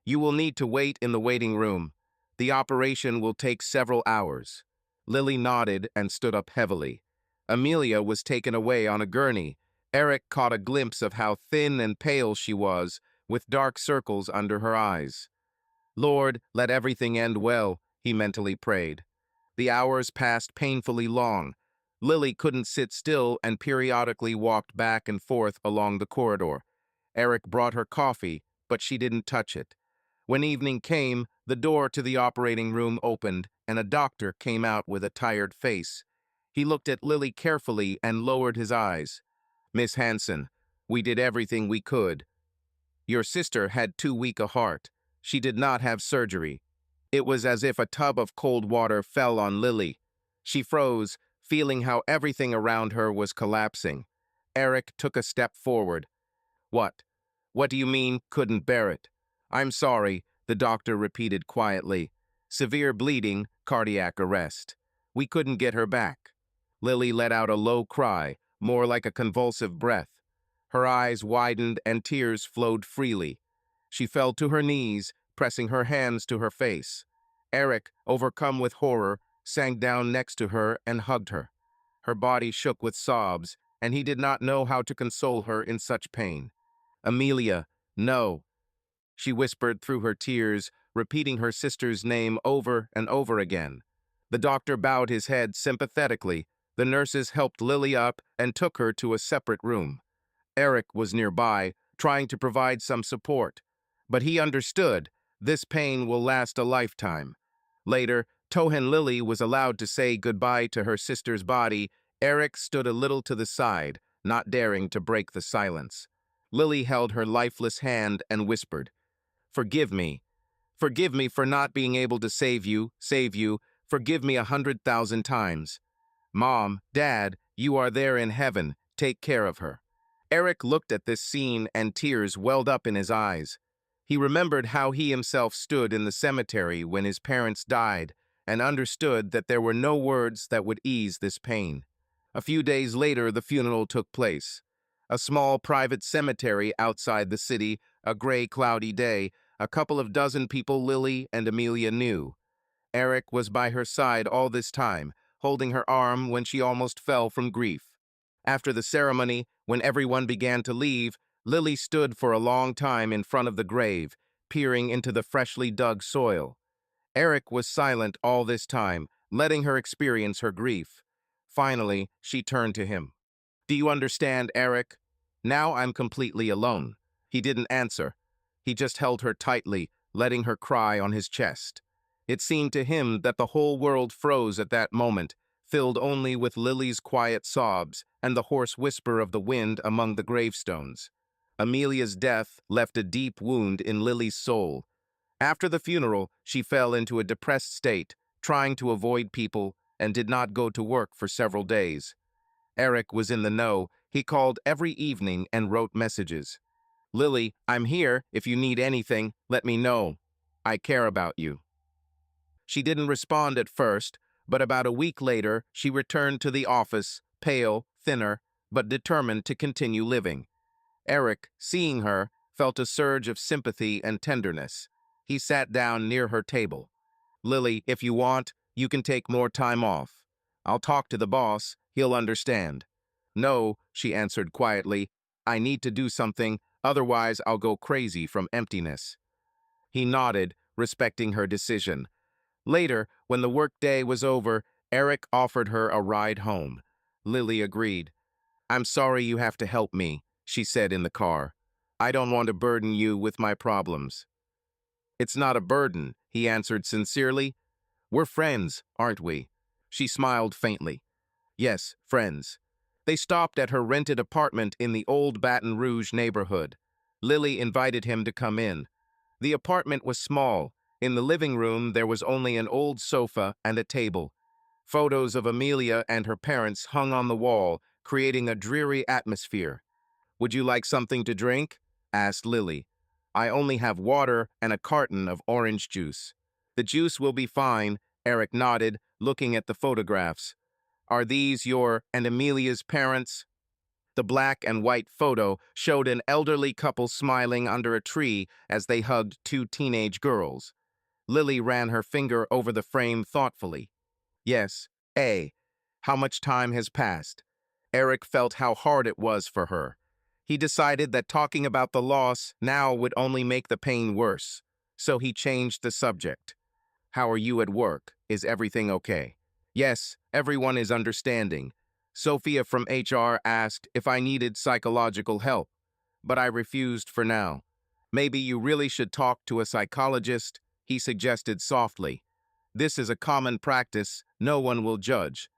You will need to wait in the waiting room. The operation will take several hours." Lily nodded and stood up heavily. Amelia was taken away on a gurney. Eric caught a glimpse of how thin and pale she was, with dark circles under her eyes. "Lord, let everything end well," he mentally prayed. The hours passed painfully long. Lily couldn't sit still and periodically walked back and forth along the corridor. Eric brought her coffee, but she didn't touch it. When evening came, the door to the operating room opened, and a doctor came out with a tired face. He looked at Lily carefully and lowered his eyes. "Miss Hanson, we did everything we could. Your sister had too weak a heart. She did not have surgery." It was as if a tub of cold water fell on Lily. She froze, feeling how everything around her was collapsing. Eric took a step forward. "What? What do you mean, couldn't bear it?" "I'm sorry," the doctor repeated quietly. "Severe bleeding, cardiac arrest. We couldn't get her back." Lily let out a low cry, more like a convulsive breath. Her eyes widened and tears flowed freely. She fell to her knees, pressing her hands to her face. Eric, overcome with horror, sank down next to her and hugged her. Her body shook with sobs, and he did not know how to console her in such pain. "Amelia, no," she whispered through her tears, repeating her sister's name over and over again. The doctor bowed his head sympathetically. The nurses helped Lily up and took her to a separate room. Eric was nearby, trying to provide some support. But he understood, this pain will last a lifetime. Later, Tohen Lily was allowed to say goodbye to her sister's body. Eric stood a little to the side, not daring to break the silence. Lily held her lifeless hand and whispered, "Forgive me. Forgive me for not being able to save you. Forgive me 100,000 times. Mom, Dad, you are there in heaven. Take care of her." Eric looked at this scene and tears welled up in his eyes. He remembered how he himself stood in the cemetery when his parents died and understood that there were no words that would ease this pain. A few days later, the funeral took place. A small private cemetery outside the city, a gray, cloudy day, a couple of dozen people Lily and Amelia knew. Eric was by her side all this time, holding her arm when she almost fell from grief. After the ceremony, when everyone began to leave, Lily stood for a long time in front of the grave, peering into the freshly dug soil. Eric was silent all this time, letting her experience her grief. Finally, she turned to him. "Do you understand, Eric? Now I'm completely alone." He didn't answer. He just held her tightly, letting her cry on his chest. It seemed to him that the whole world froze at that moment, filled only with Lily's quiet sobs and the hoarse whisper of the wind among the gravestones. Amelia's death left a deep wound in Lily's soul. After the funeral, she fell into a depressed state, trying to avoid people, and did not go to work for several days. Eric was in the know. He called every evening and wrote messages. "Lily, I'm here. If you need anything, let me know. I care about you." She didn't respond at first, but about a week later, she returned to the office, pale, thinner, but determined to continue living. Eric, seeing her, felt a surge of sympathy and tenderness. He sat down near her table. "Lily, if you want, you can take more time off. I'll talk to the boss. He'll understand." "No," she answered quietly. "I need to do something, otherwise I'll go crazy from emptiness." He nodded, respecting her decision. Later, when the workday was over, Eric offered her a ride home. Lily agreed. "I'm sorry you have to help me," she said in the car. "I don't want to burden you with my problems." "It's not a burden," he answered sincerely. "We're friends, aren't we?" She smiled faintly. "Yes, friends." They stopped at her rented apartment in the old Baton Rouge neighborhood. Lily invited him to come in. The apartment was small. In the living room, there was only an old sofa and a table. Photos of Amelia and her parents hung on the wall, creating a dreary atmosphere. "Would you like something to drink?" asked Lily. I only have water and a carton of orange juice. The juice will be fine, Eric nodded, looking at the photographs. Are these your and Amelia's parents? The black and white photo showed an elderly couple smiling under a tree as they hugged two teenage girls. Lily ran her finger over the frame thoughtfully. Yes, A. How much time has passed? Eric felt how hard it was for her. He decided that talking about the loss now would only make the pain worse, so he changed the subject. How are you at work? Is everything okay? Yes, everyone is understanding. Sophia from HR asked if I needed psychological help, but I refused for now. Maybe you really should talk to a psychologist, he suggested softly. This is a common practice, no one will judge.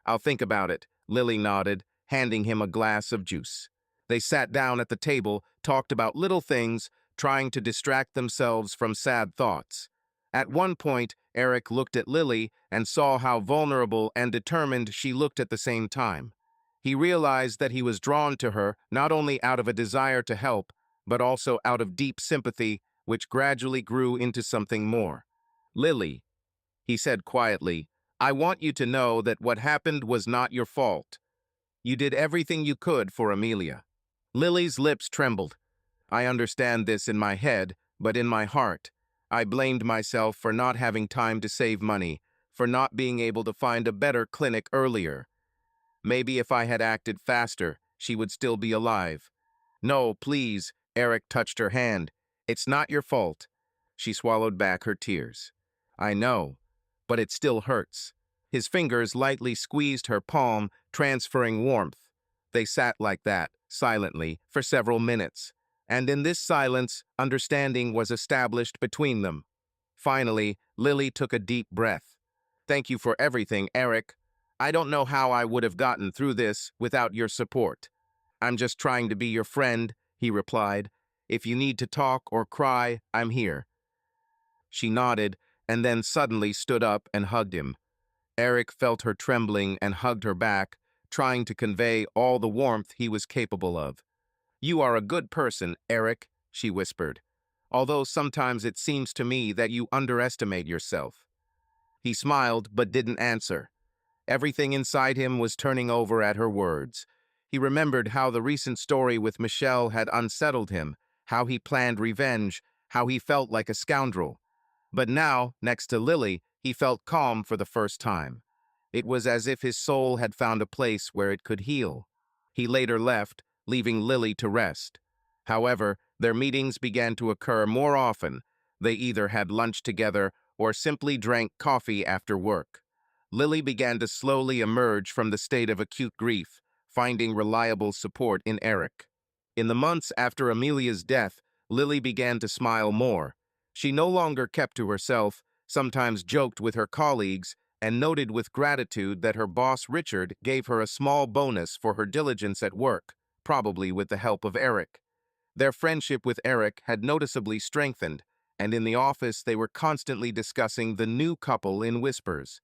I'll think about it, Lily nodded, handing him a glass of juice. They sat down at the table, talked about little things, trying to distract themselves from sad thoughts. At one point, Eric looked at Lily and saw how vulnerable and determined she looked at the same time. He realized that he was drawn to her not only out of a desire to help, but also out of deep sympathy, which gradually grew into something more. Lily, he said quietly, I want you to know that what happened was not your fault. You did everything you could for Amelia. Lily's lips trembled. I understand this in my head, but in my heart, I blamed myself for not having time to save money, for not being able to find a better clinic earlier. Maybe if I had acted faster, she would still be alive. No, please, Eric touched her hand. It's not your fault. She swallowed back her tears. I know, but it still hurts. His fingers lightly squeezed her palm, transferring warmth. They sat like that, silently, for several minutes. And in this silence, understanding was established between them. Finally, Lily took a deep breath. Thank you for everything, Eric. I don't know how I would have gotten through this without your support. I'm just trying to be your friend, he replied. If you need to talk or cry, I'm here. She nodded, and then suddenly stood up and hugged him. Eric felt her trembling and hugged her back, trying to convey all the warmth he was capable of. You are a good person, Eric, she whispered, although sometimes it seems to me that you underestimate yourself. He smiled but didn't answer. Everything inside him was turning over at her words. He remembered how the recent story with Michelle had unsettled him, how he planned revenge, how he felt like a scoundrel. But now, next to Lily, he felt calm for the first time. It was as if his soul had found a place where it could heal. He later left, leaving Lily to rest. However, their meetings began to occur more often. They either had lunch together or simply drank coffee after work. Lily began to slowly emerge from the state of acute grief, finding reliable support in Eric. In the months after Amelia's death, Lily began to smile more. She no longer kept to herself, sometimes joked with her colleagues, and noted with gratitude that her boss Richard gave her a small bonus for her diligence at work, probably with the help of Eric. Their friendship with Eric had noticeably strengthened, and in the office they were constantly discussing the new couple in whispers.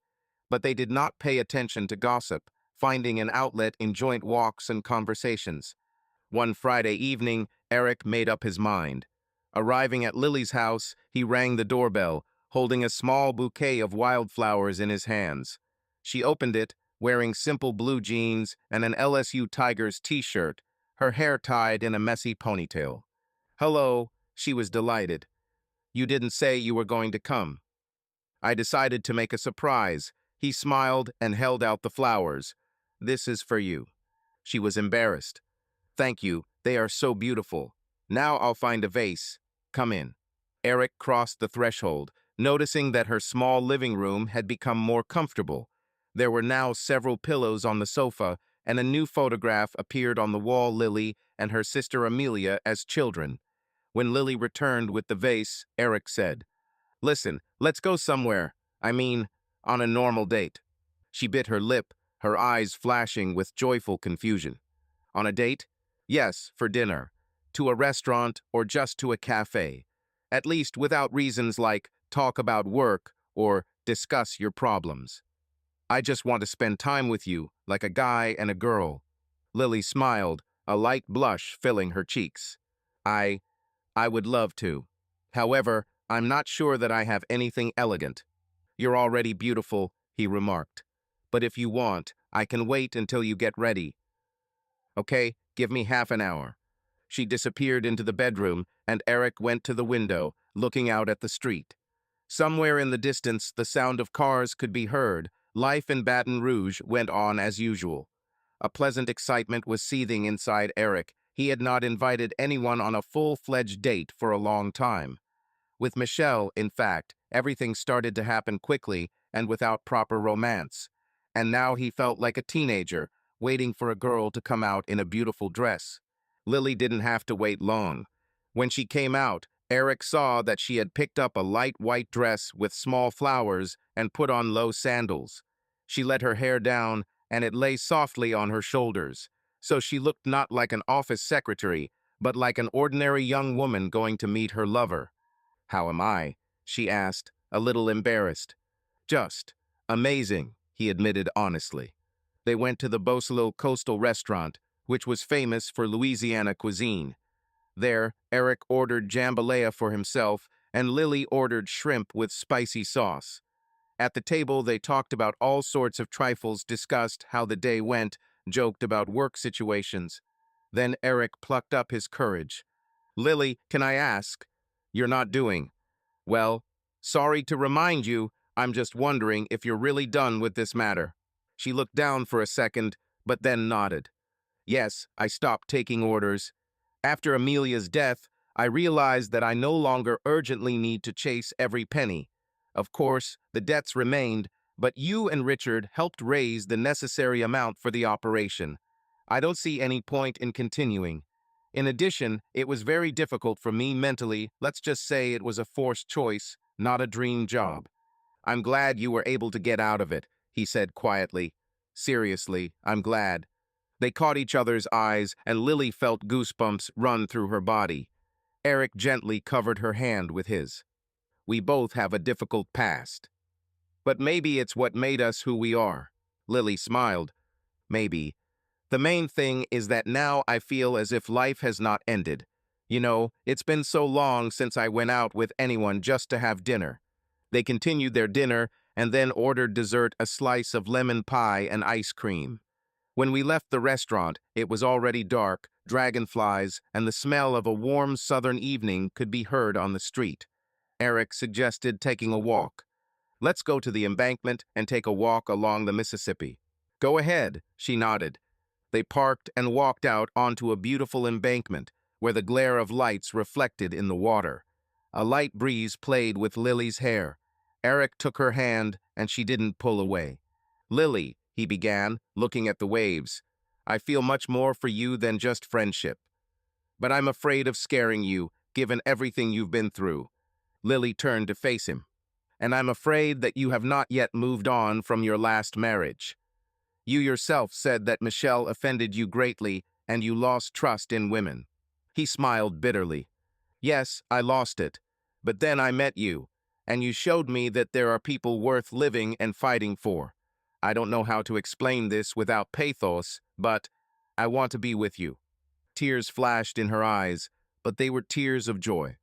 But they did not pay attention to gossip, finding an outlet in joint walks and conversations. One Friday evening, Eric made up his mind. Arriving at Lily's house, he rang the doorbell, holding a small bouquet of wildflowers in his hands. She opened it, wearing simple blue jeans and an LSU Tigers t-shirt, her hair tied in a messy ponytail. Hello, she was delighted. You didn't say you were going to come. I decided to make a surprise. He smiled and held out the flowers. This is for you. She was embarrassed. Thank you, they are so beautiful. Now I'll find a vase. Come in. Eric crossed the threshold, noticing that her small living room had become more comfortable. There were now several pillows on the sofa, and a new photograph appeared on the wall. Lily and her sister Amelia as children. When Lily returned with the vase, Eric said, Listen, let's go somewhere. I mean, on a normal date. She bit her lip, her eyes flashing with joyful confusion. On a date? Yes, for dinner. To a restaurant or just to a cafe. At least without reasons like talk about work or discuss your problems. I just want to spend time with you, like a guy and a girl. Lily smiled, a light blush filling her cheeks. I would love to. However, I'm not sure that I have anything elegant. You're already beautiful, he remarked. But if you want, I can wait until you get ready. Okay, give me half an hour. She disappeared into the bedroom, and Eric went to the window, looking out at the street. Somewhere in the distance, the sound of cars could be heard. Life in Baton Rouge went on as usual. A pleasant excitement was seething inside Eric. He had not invited anyone on a full-fledged date for a long time. With Michelle, in fact, everything started to happen quickly and without proper romance. And now he felt like a teenager, waiting for a girl to come out in a beautiful dress. Lily didn't have to wait long. When she came out, Eric saw that she had picked up a light white dress with small flowers and put on low sandals. She let her hair down, and it lay softly on her shoulders, so she looked not like an office secretary, but like an ordinary young woman going to meet her lover. "How am I?" she asked, a little embarrassed. "Just amazing," he admitted honestly. They went to the Beausoleil Coastal Restaurant, which was famous for Louisiana cuisine. There, Eric ordered jambalaya for himself, and Lily ordered shrimp with spicy sauce. At the table, they talked about all sorts of trifles, discussed how the day went, joked about work situations. Then Eric plucked up his courage. "Lily, can I ask? You're not doing well. Sorry to remind you, I'm just wondering if you're really done with this matter." She looked down for a second, but then nodded. "Yes, I stopped taking orders. After Amelia's death, I realized that I no longer urgently need to chase every penny. Of course, the debts remained, but you and Richard helped raise the necessary amount for the operation. I don't see any point in continuing. In addition, it was very difficult for me mentally. Let's just say it was a forced choice, not a dream job. I'm glad you were able to get out of it," he said quietly. "Seriously, I'm glad." They caught each other's eyes, and Lily felt goosebumps run through her body. Eric gently covered her hand with his. "We both have a difficult past. But maybe it's what made us who we are." Lily smiled. "Maybe. The main thing is that now I feel as if life has not ended. You know, it's been so long since I went out with anyone just to have dinner." They continued their dinner and then ordered dessert, a slice of lemon pie and ice cream. When we left the restaurant, it was already dark, dragonflies, and the smell of a warm southern evening could be heard on the street. Eric suggested taking a walk. "Let's go to the embankment and take a walk along the Mississippi." "Go ahead," she nodded. They parked and walked out onto a beautiful embankment, where the glare of lights reflected in the water. A light breeze played with Lily's hair. Eric took her hand, and she didn't pull away. "Lily," he began, looking at the waves, "I feel much more for you than just friendship. But I'm afraid of scaring you, given everything you've been through." Lily turned to face him. "And I'm afraid that you have not yet moved on from your last marriage. You yourself said that Michelle offended you greatly and you lost trust in women." He smiled bitterly. "Yes, I lost it. But then I met you, and you showed me that there are people worth living and fighting for. I don't know how to explain this without pathos, but I want to be with you." Tears flashed in her eyes, but they were tears of joy.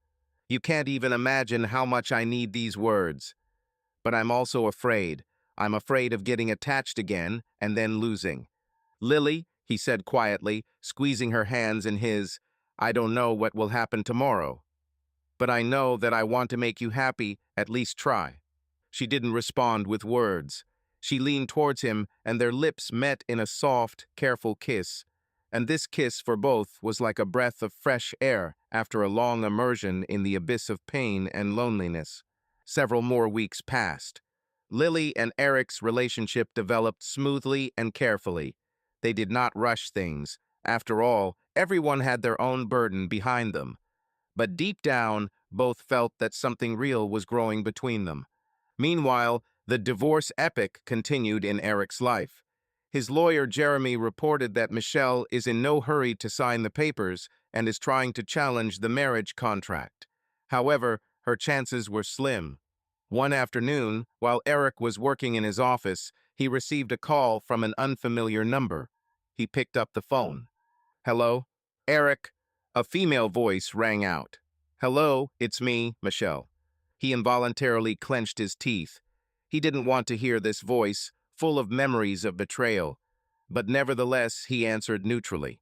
"You can't even imagine how much I need these words. But I'm also afraid. I'm afraid of getting attached again and then losing." "Lily," he said quietly, squeezing her hands in his, "I don't know what will happen tomorrow. But I know that I want to make you happy, at least try." She didn't respond with words. She leaned towards him, and their lips met in a soft, careful kiss. And this kiss for both was like a breath of fresh air after a long immersion in the abyss of pain and loneliness. Several more weeks passed. Lily and Eric's relationship developed smoothly and carefully. They did not rush things. After all, everyone had their own burden behind them. But deep down, both felt that something real was growing between them. Meanwhile, the divorce epic continued in Eric's life. His lawyer, Jeremy, reported that Michelle is in no hurry to sign the papers and is trying to challenge the marriage contract. However, her chances were slim. One afternoon, while Eric was working in his office, he received a call from an unfamiliar number. He picked up the phone. "Hello? Eric?" A female voice rang out. Hello, it's me, Michelle. He involuntarily clenched his teeth. He didn't want to hear this voice, full of memories of betrayal. But nevertheless, he answered neutrally.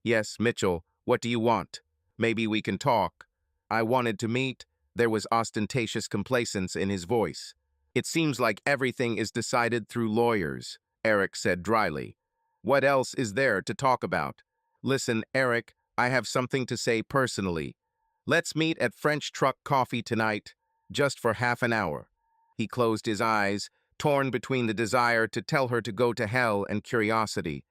Yes, Mitchell, what do you want? Maybe we can talk. I wanted to meet. There was ostentatious complacence in his voice. It seems like everything is decided through lawyers, Eric said dryly. What else is there to talk about? Listen, Eric, I have something to say personally. Let's meet at French Truck Coffee tonight, just for half an hour. He closed his eyes, torn between the desire to tell her to go to hell and curiosity.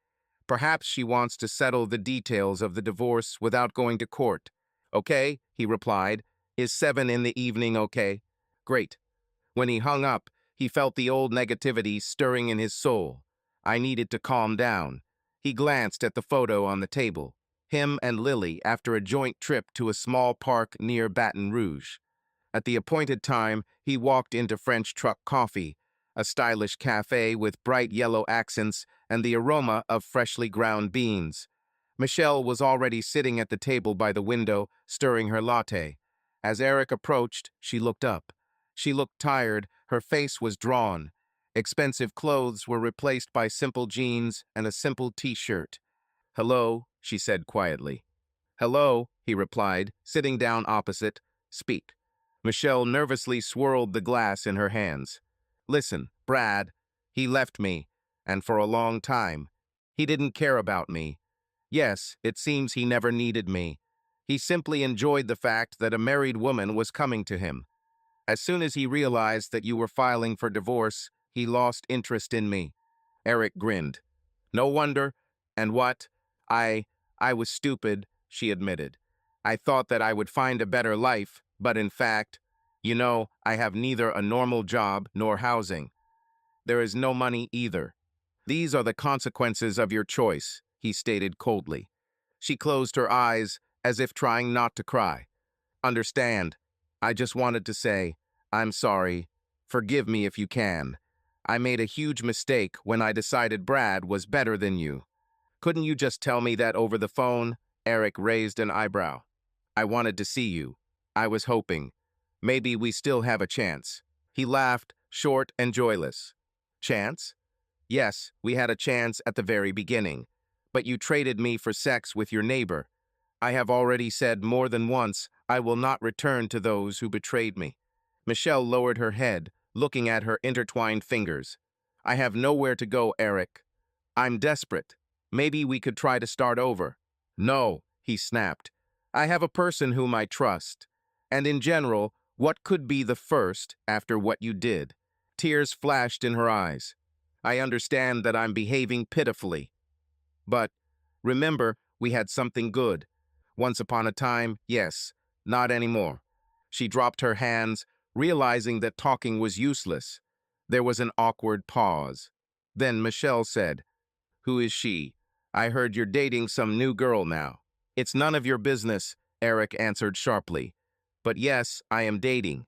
Perhaps she wants to settle the details of the divorce without going to court. Okay, he replied. Is 7 in the evening okay? Great. When he hung up, he felt the old negativity stirring in his soul. I needed to calm down. He glanced at the photo on the table. Him and Lily after a joint trip to a small park near Baton Rouge. At the appointed time, he walked into French Truck Coffee, a stylish cafe with bright yellow accents and the aroma of freshly ground beans. Michelle was already sitting at the table by the window, stirring her latte. As Eric approached, she looked up. She looked tired, her face was drawn. Expensive clothes were replaced by simple jeans and a simple t-shirt. Hello, she said quietly. Hello, he replied, sitting down opposite. Speak. Michelle nervously swirled the glass in her hands. Listen, Brad, he left me, and for a long time. He didn't care about me. Yes, it seems he never needed me. He simply enjoyed the fact that a married woman was coming to him. As soon as he realized that you were filing for divorce, he lost interest in me. Eric grinned. No wonder. And what? I was stupid, she admitted. I thought that I would find a better life, but in fact, I have neither a normal job nor housing. There is no money either. These are the consequences of your choice, he stated coldly. She closed her eyes, as if trying not to cry. Understand. I just wanted to say, I'm sorry. Forgive me if you can. I made a huge mistake when I decided Brad was better than you. Couldn't you just tell me that over the phone? Eric raised an eyebrow. I wanted to see you. I was hoping. Maybe we still have a chance. He laughed, short and joyless. Chance? Yes, we had a chance at the very beginning. But you traded me for sex with your neighbor. I have already said more than once, I will not return to those who betrayed me. Michelle lowered her head, looking at her intertwined fingers. I have nowhere to go, Eric. I'm desperate. Maybe we could try to start over. No, he snapped. I have a person whom I trust. And in general, what could be the first after what you did? Tears flashed in her eyes. I understand that I'm behaving pitifully. But remember, we had something good. Once upon a time, yes, not anymore. She dropped her hands, realizing that talking was useless. There was an awkward pause. Then Michelle said, Who is she? I heard you're dating some new girl now. It's none of your business, Eric answered sharply. But yes, I am dating.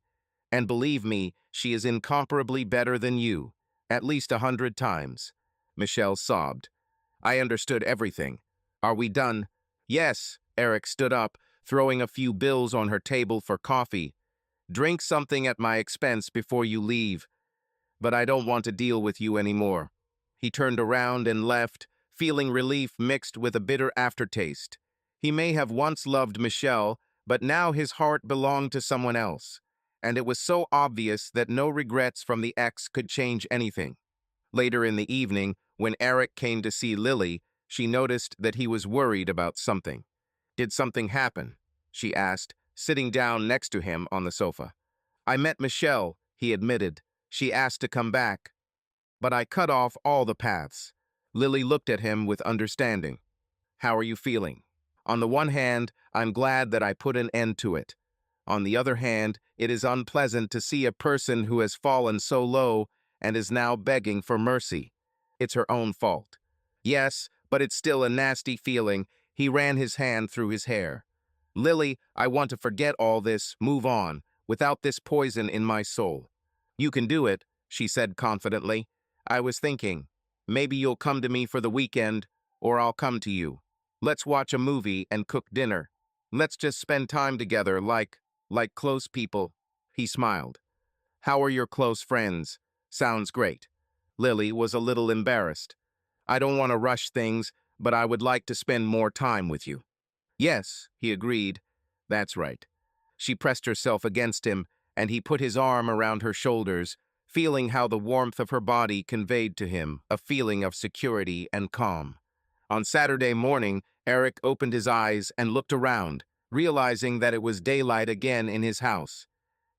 And believe me, she is incomparably better than you, at least 100 times. Michelle sobbed. I understood everything. Are we done? Yes, Eric stood up, throwing a few bills on her table for coffee. Drink something at my expense before you leave. But I don't want to deal with you anymore. He turned around and left, feeling relief mixed with a bitter aftertaste. He may have once loved Michelle, but now his heart belonged to someone else. And it was so obvious that no regrets from the ex could change anything. Later in the evening, when Eric came to see Lily, she noticed that he was worried about something. Did something happen? She asked, sitting down next to him on the sofa. I met Michelle, he admitted. She asked to come back. But I cut off all the paths. Lily looked at him with understanding. How are you feeling? On the one hand, I'm glad that I put an end to it. On the other hand, it is unpleasant to see a person who has fallen so low and is now begging for mercy. It's her own fault. Yes, but it's still a nasty feeling. He ran his hand through his hair. Lily, I want to forget all this, move on, without this poison in my soul. You can do it, she said confidently. I was thinking, maybe you'll come to me for the weekend, or I'll come to you. Let's watch a movie and cook dinner. Let's just spend time together like close people. He smiled. How are your close friends? Sounds great. Lily was a little embarrassed. I don't want to rush things, but I would like to spend more time with you. Yes, he agreed. That's right. She pressed herself against him, and he put his arm around her shoulders, feeling how the warmth of her body conveyed to him a feeling of security and calm. On Saturday morning, Eric opened his eyes and looked around, realizing that it was daylight again in his house.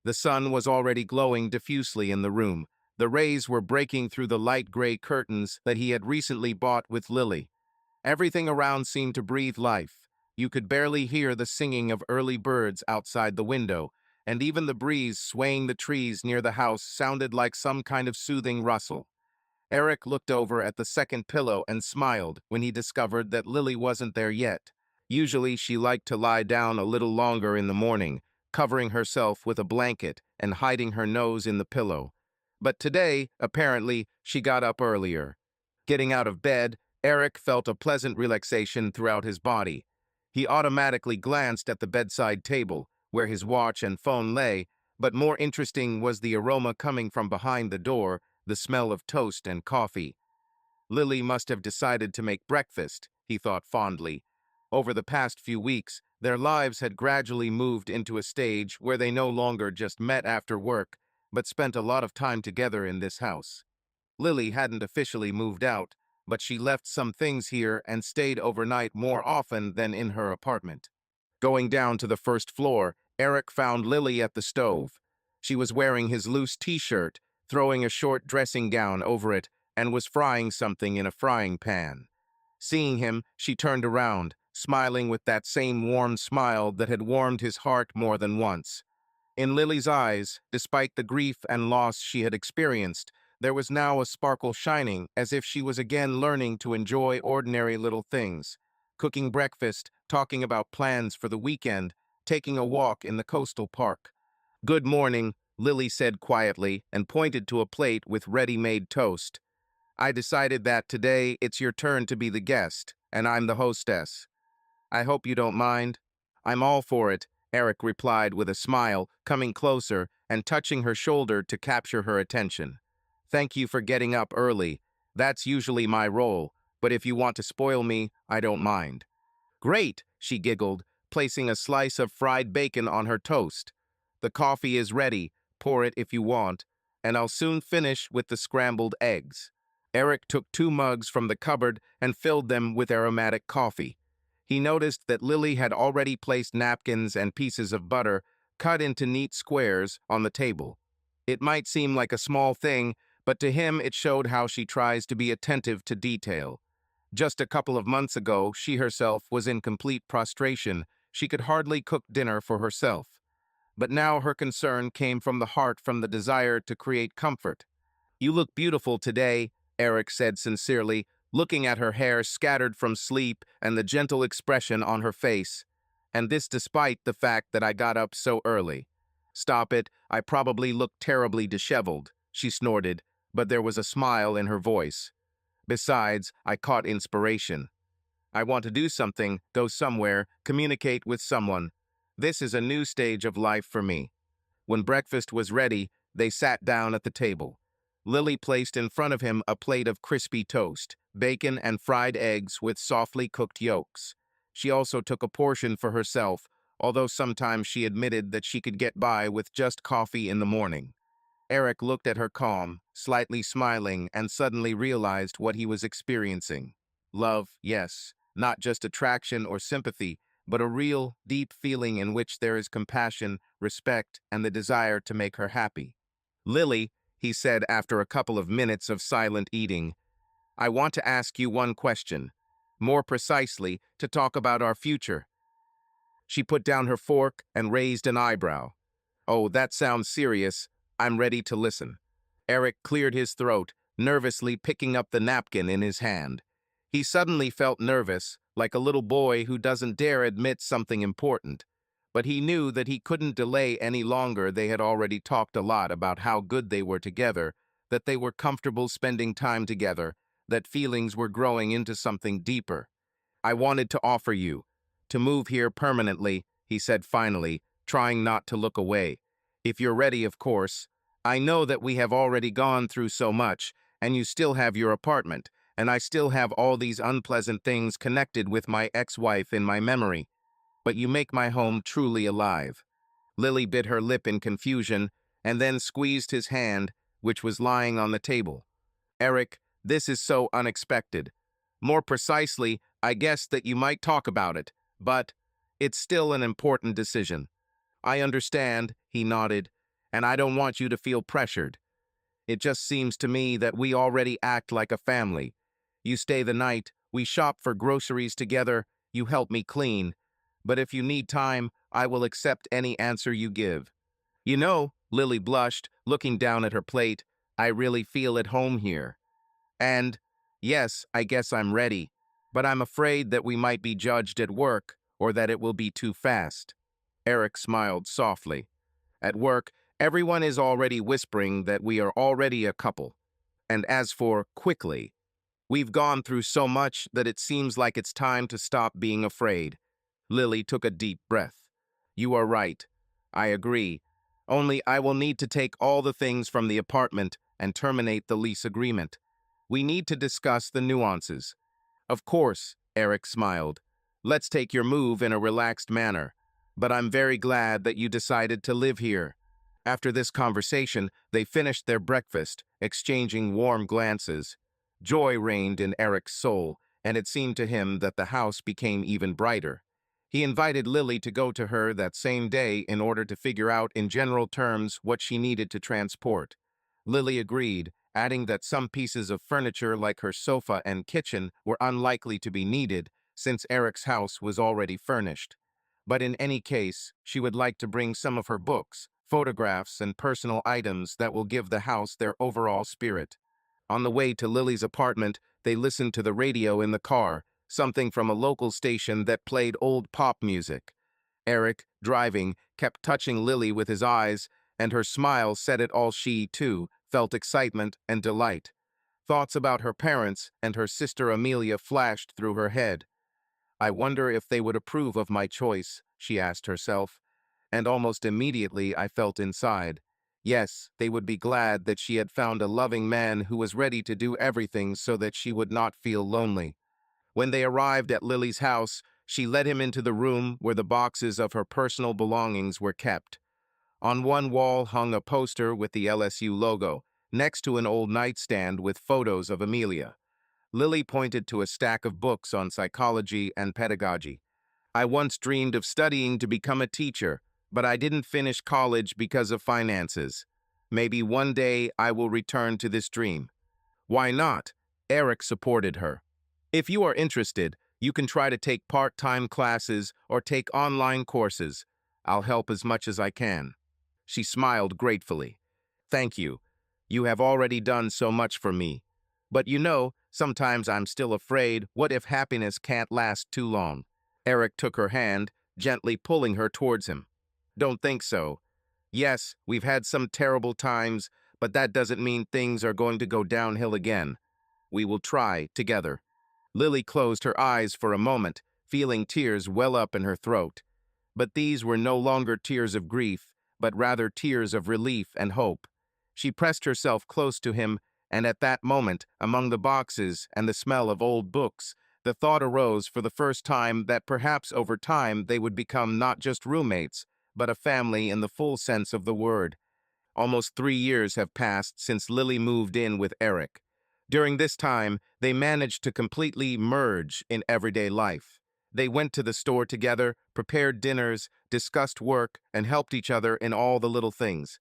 The sun was already glowing diffusely in the room. The rays were breaking through the light gray curtains that he had recently bought with Lily. Everything around seemed to breathe life. You could barely hear the singing of early birds outside the window, and even the breeze swaying the trees near the house sounded like some kind of soothing rustle. Eric looked over at the second pillow and smiled when he discovered that Lily wasn't there yet. Usually she liked to lie down a little longer in the morning, covering herself with a blanket and hiding her nose in the pillow. But today, apparently, she got up earlier. Getting out of bed, Eric felt a pleasant relaxation throughout his body. He automatically glanced at the bedside table, where his watch and phone lay, but more interesting was the aroma coming from behind the door, the smell of toast and coffee. Lily must have decided to make breakfast, he thought fondly. Over the past few weeks, their lives had gradually moved into a stage where they no longer just met after work, but spent a lot of time together in this house. Lily hadn't officially moved out, but she left some things here and stayed overnight more often than in her apartment. Going down to the first floor, Eric found Lily at the stove. She was wearing his loose t-shirt, throwing a short dressing gown over it, and was frying something in a frying pan. Seeing him, she turned around, smiling with that same warm smile that had warmed his heart more than once. In Lily's eyes, despite the grief and loss she had experienced, there was now a sparkle shining, as if she was again learning to enjoy ordinary little things. Cooking breakfast, talking about plans for the weekend, taking a walk in the coastal park. Good morning, Lily said quietly and pointed to a plate with ready-made toast. I decided that today it's your turn to be the guest, and I'm the hostess. I hope you don't mind. I'm all for it, Eric replied with a smile, coming closer and touching her shoulder to capture her attention. Thank you for getting up early. That's usually my role, but if you want to spoil me, I don't mind. Great, she giggled, placing a slice of fried bacon on her toast. The coffee is ready, pour it if you want, and I'll soon finish with the scrambled eggs. Eric took 2 mugs from the cupboard and filled them with aromatic coffee. He noticed that Lily had already placed napkins and pieces of butter, cut into neat squares, on the table. It might seem like a small thing, but to him it showed how she tries to be attentive to detail. Just a couple of months ago, she herself was in complete prostration. She could hardly cook dinner for herself. But now her concern came from the heart, from the desire to create comfort. You look beautiful today, Eric said sincerely, looking at her hair scattered from sleep and the gentle expression on her face. And this despite the fact that I got up so early. Stop it, I probably look terribly disheveled, she snorted, but there was a smile in her voice. Besides, I caught inspiration. I want to do something, go somewhere, communicate with someone. This is a new stage of life for me. When breakfast was ready, they sat down at the table. Lily placed in front of him a plate of crispy toast, bacon and fried eggs with softly cooked yolks. She also took a portion for herself, although sometimes she admitted that she could get by with just coffee in the morning. Eric looked at her calm, slightly smiling, and suddenly realized what he was experiencing. Love, yes, not just attraction or sympathy, but a real, deep feeling in which there is compassion, respect, and the desire to make her happy. Lily, he said after a couple of minutes of silent eating, I want to ask you one question. More precisely, to talk about our future. She put down her fork and raised an eyebrow. Oh, that sounds serious. I'm ready to listen. Eric cleared his throat, nervously picking up the napkin in his hand. He suddenly felt nervous, like a little boy who doesn't dare admit something important. But he knew that he couldn't delay any longer. They had already talked a lot about how good they were together, that they were comfortable spending time together, that feelings were growing into something deeper. I wanted to offer you. to move here permanently, he said finally, trying not to look away. If you're ready, of course. I know that we have already gone through so much, and you still have your apartment, and I still have all these unpleasant things connected with my ex-wife in my memory. But you make my home truly alive. Lily bit her lip in confusion, and then squeezed his hand, which was lying on the table. Eric, this is so unexpected. More precisely, I guessed that you might talk about it, but it's still an important decision. I understand, he nodded, and I don't want you to feel pressured. It just seems to me that we already act like a family. You stay the night, we shop for groceries together, you help me clean. But if you need time, I will accept any answer you give. You know, Lily blushed, looking down at her plate, I really feel at home here. And, yes, I guess I'm ready, but I'm afraid that we might be judged at work, or that it will be too fast. Eric smiled softly. At work, everyone is already whispering that we are already a couple. And as for quickly, we've gone through so much that it seems like it's time to stop being afraid. Lily took a deep breath. You are right. I agree. Only I will need to take all the things from the apartment and terminate the lease agreement. We need to discuss the nuances. Of course, Eric smiled. Let's take your move in a relaxed manner. But I'm very glad that you decided to live here. After this conversation, they finished their breakfast, exchanging warm glances. Joy reigned in Eric's soul, and it seemed to him that the house became even brighter. He invited Lily to go to her that same day in order to figure out in general terms what she needed to transport. Lily agreed, adding that some pieces of furniture like her sofa and kitchen were unlikely to be needed since Eric's house was already furnished. But in any case, she would like to bring some of her books, photographs, and personal items that will give the house their overall spirit. On the way to Lily's apartment, they listened to the radio in the car, something from a local station that played old pop music. Eric, driving, kept touching Lily with his eyes, and her smile said it all. She, too, felt excitement and delight. Thoughts about her parents and her sister Amelia flashed through her head. I wonder if they would approve of my choice, she asked herself, and almost immediately I felt inside. Yes, they would be glad that she had found a loving man who was ready to do everything so that she would not feel lonely. When they arrived at Lily's house, she led him into the room where the boxes of her personal belongings were kept. On one wall hung a poster with the LSU logo, next to an old nightstand with photos of Amelia. Lily pointed to a stack of books on psychology and pedagogy. I once dreamed of studying to become a teacher, but I didn't finish college because of finances. Maybe one day I will return to this dream. Why not? Eric supported her. If you are interested, you can try to take part-time classes or take online courses. I'll help as much as I can. She smiled gratefully. Thank you. You have already done so much for me. But you know, sometimes I'm still afraid, what if happiness can't last too long? Eric took her hand, gently pulling her towards him. Don't think so. Yes, we've had some terrible times, but that doesn't mean things are going to go downhill again. We will try together. Lily closed her eyes for a moment, feeling tears well up in her throat. But these were no longer tears of grief, but rather tears of relief and hope. She pressed herself close to him, and at that moment, among the boxes and the smell of old books, the thought arose for the first time that perhaps over time they would become not just roommates, but a family in the full sense of the word. Almost 3 years have passed since Lily moved in with Eric. During this time, they managed to completely merge in everyday life. They went to the store together, prepared dinners, discussed work, and helped each other in all the little things.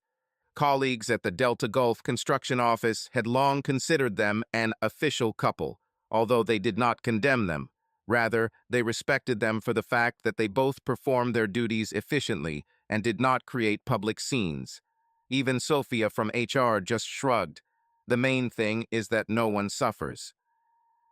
Colleagues at the Delta Gulf construction office had long considered them an official couple, although they did not condemn them. Rather, they respected them for the fact that they both performed their duties efficiently and did not create public scenes. Even Sophia from HR just shrugged. The main thing is that no one suffers.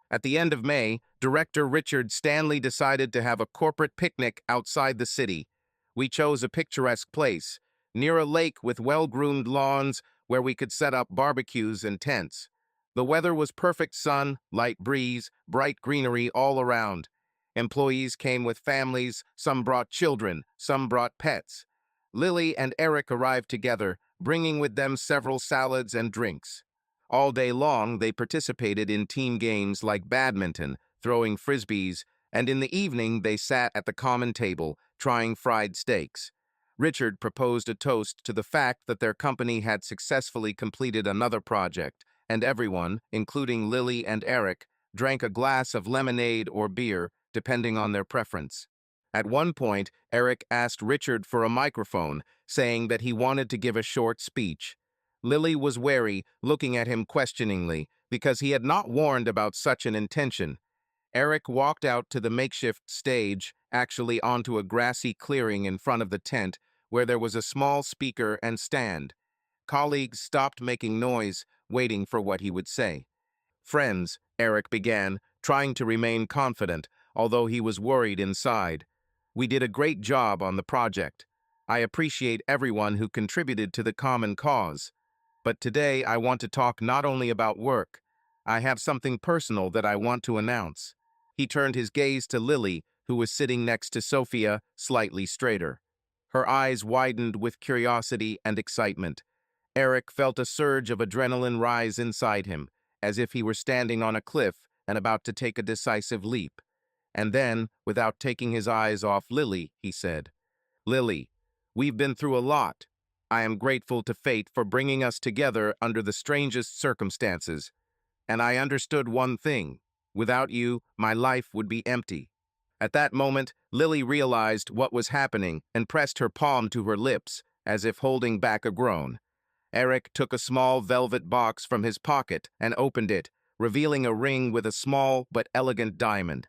At the end of May, Director Richard Stanley decided to have a corporate picnic outside the city. We chose a picturesque place, near a lake with well-groomed lawns where we could set up barbecues and tents. The weather was perfect: sun, light breeze, bright greenery all around. Employees came with families, some brought children, some brought pets. Lily and Eric arrived together, bringing with them several salads and drinks. All day long, they participated in team games like badminton, throwing frisbees, and in the evening they sat at the common table, trying fried steaks. Richard proposed a toast to the fact that their company had successfully completed another project, and everyone, including Lily and Eric, drank a glass of lemonade or beer, depending on their preference. At one point, Eric asked Richard for a microphone, saying that he wanted to give a short speech. Lily was wary, looking at him questioningly, because he had not warned about such an intention. Eric walked out to the makeshift stage, actually onto a grassy clearing in front of the tent, where there was a small speaker and stand. Colleagues stopped making noise, waiting for what he would say. "Friends," Eric began, trying to remain confident, although he was worried inside. "We did a great job on the project. I appreciate everyone who contributed to the common cause. But today I want to talk not only about work. I have something personal that I want to announce." He turned his gaze to Lily, who was sitting next to Sophia, slightly straighter. Her eyes widened with curiosity and excitement. Eric felt a surge of adrenaline rise inside him, as if he were standing on a cliff and about to take a decisive leap. And then, without taking his eyes off Lily, he said, "Lily, we've been through a lot. I am grateful to fate for bringing us together under the strangest circumstances. And I understood one thing. Without you, my life would be empty." At that moment, Lily realized what was happening and pressed her palm to her lips, as if holding back a groan. Eric took a small velvet box from his pocket and opened it, revealing a ring with a small but elegant diamond.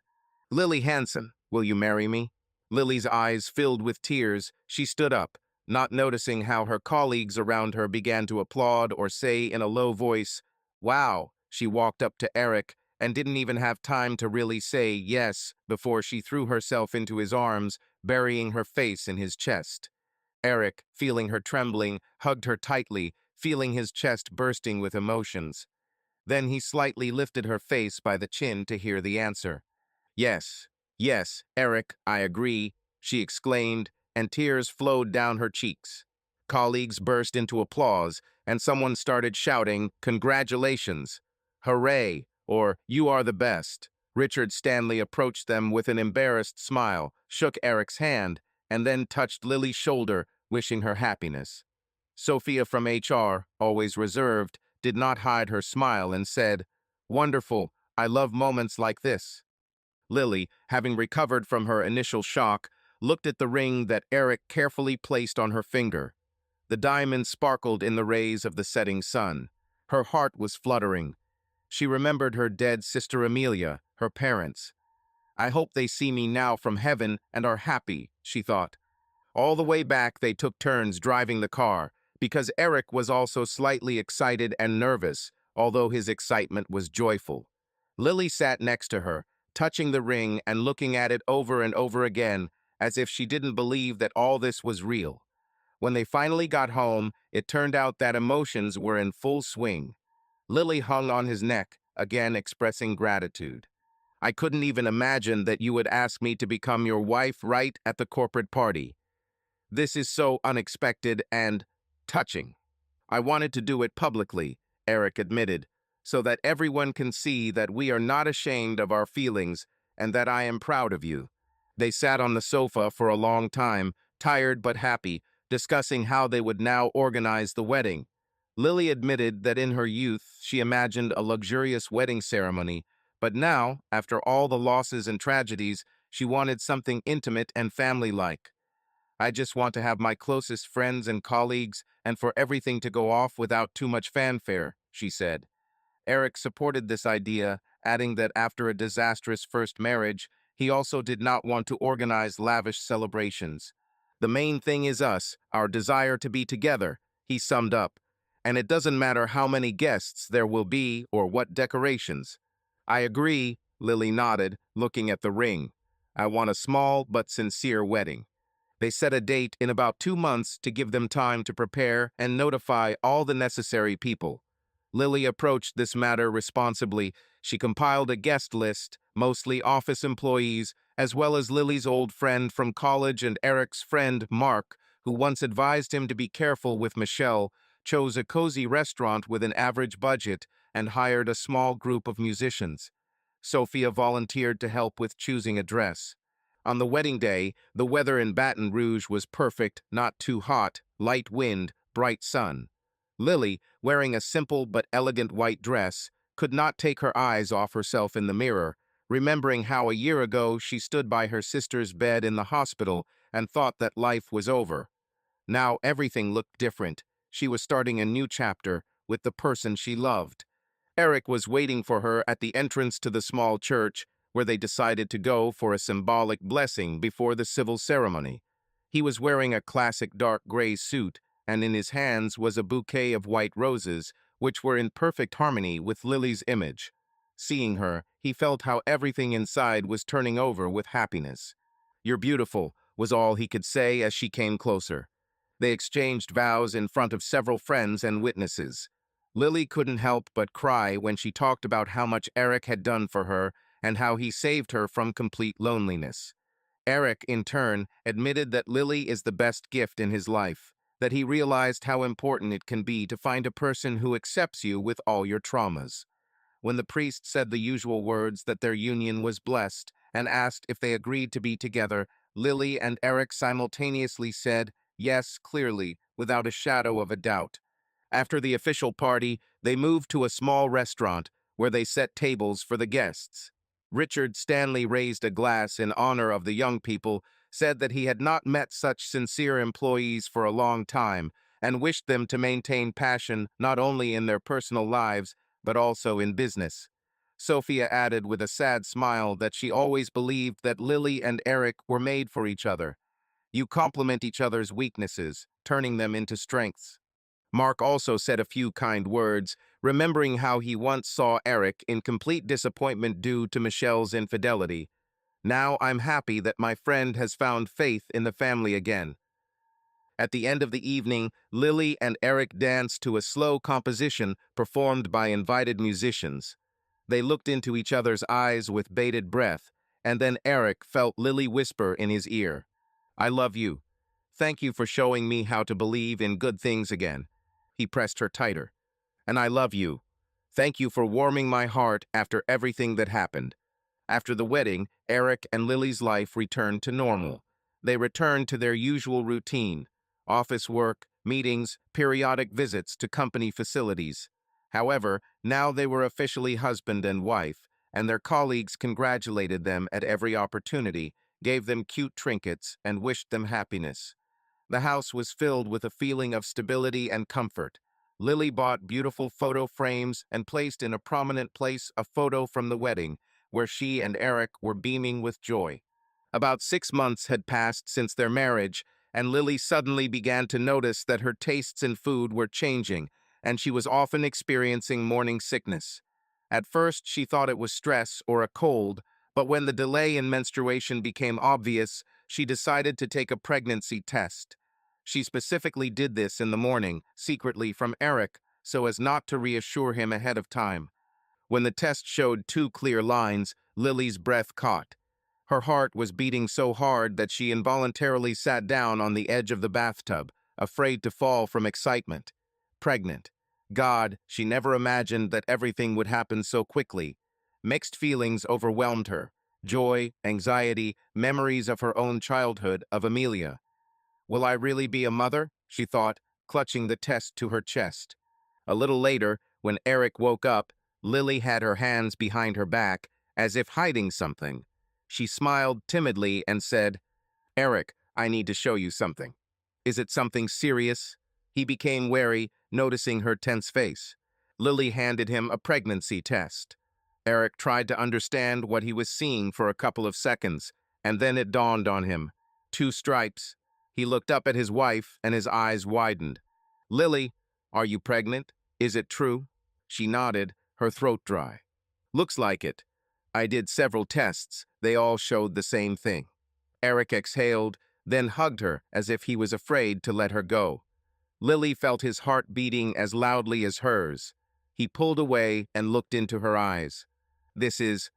"Lily Hanson, will you marry me?" Lily's eyes filled with tears. She stood up, not noticing how her colleagues around her began to applaud or say in a low voice, "Wow." She walked up to Eric and didn't even have time to really say yes before she threw herself into his arms, burying her face in his chest. Eric, feeling her trembling, hugged her tightly, feeling his chest bursting with emotions. Then he slightly lifted her face by the chin to hear the answer. "Yes, yes, Eric, I agree," she exclaimed, and tears flowed down her cheeks. Colleagues burst into applause, and someone started shouting, "Congratulations! Hooray!" or "You are the best." Richard Stanley approached them with an embarrassed smile, shook Eric's hand, and then touched Lily's shoulder, wishing her happiness. Sophia from HR, always reserved, did not hide her smile and said, "Wonderful, I love moments like this." Lily, having recovered from her initial shock, looked at the ring that Eric carefully placed on her finger. The diamond sparkled in the rays of the setting sun. Her heart was fluttering. She remembered her dead sister Amelia, her parents. "I hope they see me now from heaven and are happy," she thought. All the way back, they took turns driving the car, because Eric was also slightly excited and nervous, although his excitement was joyful. Lily sat next to her, touching the ring and looking at it over and over again, as if she didn't believe that all this was real. When they finally got home, it turned out that emotions were in full swing. Lily hung on his neck, again expressing gratitude. "I couldn't even imagine that you would ask me to become your wife right at the corporate party. This is so unexpected and touching. I wanted to do it publicly," Eric admitted, "so that everyone can see that we are not ashamed of our feelings and that I am proud of you." They sat on the sofa for a long time, tired but happy, discussing how they would now organize the wedding. Lily admitted that in her youth she imagined a luxurious wedding ceremony, but now, after all the losses and tragedies, she wanted something intimate and family-like. "I just want to have my closest friends and colleagues and for everything to go off without too much fanfare," she said. Eric supported this idea, adding that after a disastrous first marriage, he also did not want to organize lavish celebrations. "The main thing is us, our desire to be together," he summed up. "And it doesn't matter how many guests there will be or what decorations." "I agree," Lily nodded, looking at the ring. "I want a small but sincere wedding." They set a date in about 2 months to give them time to prepare and notify all the necessary people. Lily approached this matter responsibly. She compiled a guest list, mostly office employees, as well as Lily's old friend from college and Eric's friend, Mark, who once advised him to be careful with Michelle, chose a cozy restaurant with an average budget and hired a small group of musicians. Sophia volunteered to help with choosing a dress. On the wedding day, the weather in Baton Rouge was perfect, not too hot, light wind, bright sun. Lily, wearing a simple but elegant white dress, could not take her eyes off herself in the mirror, remembering how a year ago she stood by her sister's bed in the hospital and thought that life was over. Now everything looked different. She was starting a new chapter with the person she loved. Eric was waiting for her at the entrance to the small church, where they decided to go for a symbolic blessing before the civil ceremony. He was wearing a classic dark gray suit, and in his hands was a bouquet of white roses, which were in perfect harmony with Lily's image. Seeing her, he felt how everything inside was turning over with happiness. "You're beautiful," was all he could say as she came closer. They exchanged vows in front of several friends and witnesses. Lily couldn't help but cry when she talked about how much Eric had done for her and how he saved her from complete loneliness. Eric, in turn, admitted that Lily is the best gift in his life, that he realized how important it can be to find a person who accepts you with all your traumas. When the priest said the usual words that their union was blessed and asked if they agreed to be together, Lily and Eric simultaneously said, yes, clearly, without a shadow of a doubt. After the official party, they moved to a small restaurant where they set tables for the guests. Richard Stanley raised a glass in honor of the young people, said that he had not met such sincere employees for a long time, and wished them to maintain passion not only in their personal lives, but also in business. Sophia added with a sad smile that she always believed that Lily and Eric were made for each other. You complement each other's weaknesses, turning them into strengths. Mark also said a few kind words, remembering how he once saw Eric in complete disappointment due to Michelle's infidelity. Now I'm happy that my friend has found faith in the family again. At the end of the evening, Lily and Eric danced to a slow composition performed by invited musicians. They looked into each other's eyes with bated breath, and then Eric felt Lily whisper in his ear, "I love you. Thank you for showing me how to believe in good things again." He pressed her tighter. "And I love you. Thank you for warming my heart after everything that happened." After the wedding, Eric and Lily's life returned to normal. They returned to their usual routine: office work, meetings, periodic visits to company facilities. However, now they were officially husband and wife, and their colleagues congratulated them at every opportunity, gave them cute trinkets, and wished them happiness. The house was filled with a feeling of stability and comfort. Lily bought beautiful photo frames and placed in a prominent place a photo from the wedding, where she and Eric were beaming with joy. About 6 months had passed since their marriage, and Lily suddenly began to notice that her tastes in food were changing, and she was often experiencing morning sickness. At first, she thought it was stress or a cold, but when the delay in menstruation became obvious, she decided to take a pregnancy test. She specifically did this in the morning, secretly from Eric, so as not to reassure him ahead of time. When the test showed 2 clear lines, Lily's breath caught. Her heart was beating so hard that she involuntarily sat down on the edge of the bathtub, afraid to fall from excitement. Pregnant. God, she never imagined that everything would happen so quickly. Mixed feelings overwhelmed her: joy, anxiety, memories of her own childhood, of Amelia. "Will I really be a mother?" she thought, clutching the test to her chest. A little later, when Eric woke up, Lily had her hands behind her back, as if hiding something. She smiled timidly and said, "Eric, I need to show you something." "Is it something serious?" He became wary, noticing her tense face. Lily handed him a pregnancy test. Eric tried to understand what he was seeing for a couple of seconds, and then it dawned on him. 2 stripes. He looked up at his wife, and his eyes widened. "Lily, are you pregnant? Is it true?" She nodded, her throat dry. "Looks like it. I did several tests. They all showed the same thing." Eric exhaled, then hugged her as if he was afraid to let her go. Lily felt his heart beating as loudly as hers. He pulled away and looked into her eyes. "This is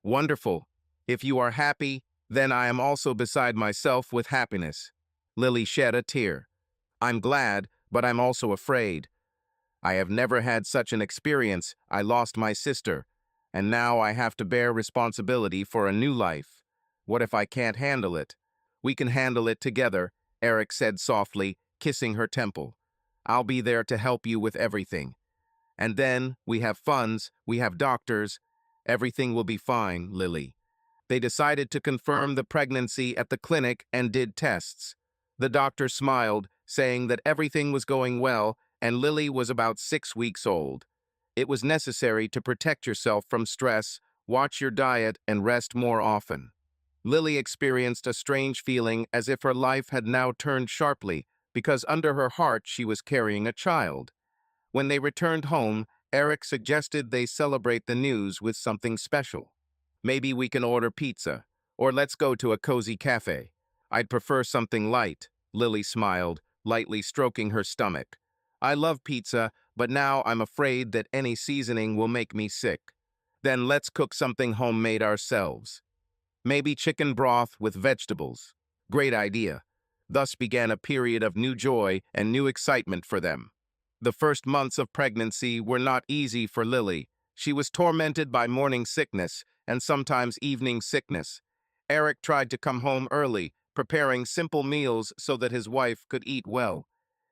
wonderful. If you are happy, Then I am also beside myself with happiness. Lily shed a tear. I'm glad, but I'm also afraid. I have never had such an experience. I lost my sister, and now I have to bear responsibility for a new life. What if I can't handle it? We can handle it together, Eric said softly, kissing her temple. I'll be there to help you with everything. And then we have funds, we have doctors. Everything will be fine, Lily. They decided to confirm the pregnancy at the clinic and did tests. The doctor smiled, saying that everything was going well and Lily was about 6 weeks old. It was necessary to protect yourself from stress, watch your diet, and rest more often. Lily experienced a strange feeling as if her life had now turned sharply because under her heart she was carrying a child. When they returned home, Eric suggested they celebrate the news with something special. Maybe we can order pizza, or let's go to a cozy cafe. I'd prefer something light, Lily smiled, lightly stroking her stomach. I love pizza, but now I'm afraid that any seasoning will make me sick. Then let's cook something homemade ourselves. Maybe chicken broth with vegetables. Great idea. Thus began a period of new joy and new excitement for them. The first months of pregnancy were not easy for Lily. She was tormented by morning sickness and sometimes evening sickness. Eric tried to come home early, preparing simple meals so that his wife could eat well.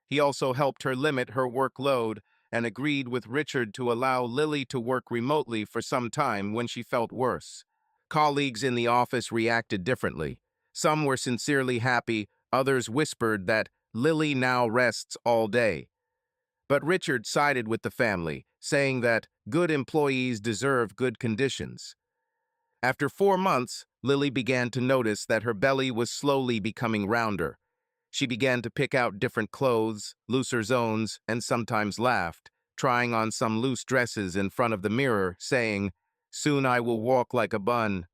He also helped her limit her workload and agreed with Richard to allow Lily to work remotely for some time when she felt worse. Colleagues in the office reacted differently. Some were sincerely happy, others whispered that Lily now rests all day. But Richard sided with the family, saying that good employees deserve good conditions. After 4 months, Lily began to notice that her belly was slowly becoming rounder. She began to pick out different clothes, looser zones, and sometimes laughed, trying on some loose dresses in front of the mirror, saying, "Soon I will walk like a bun."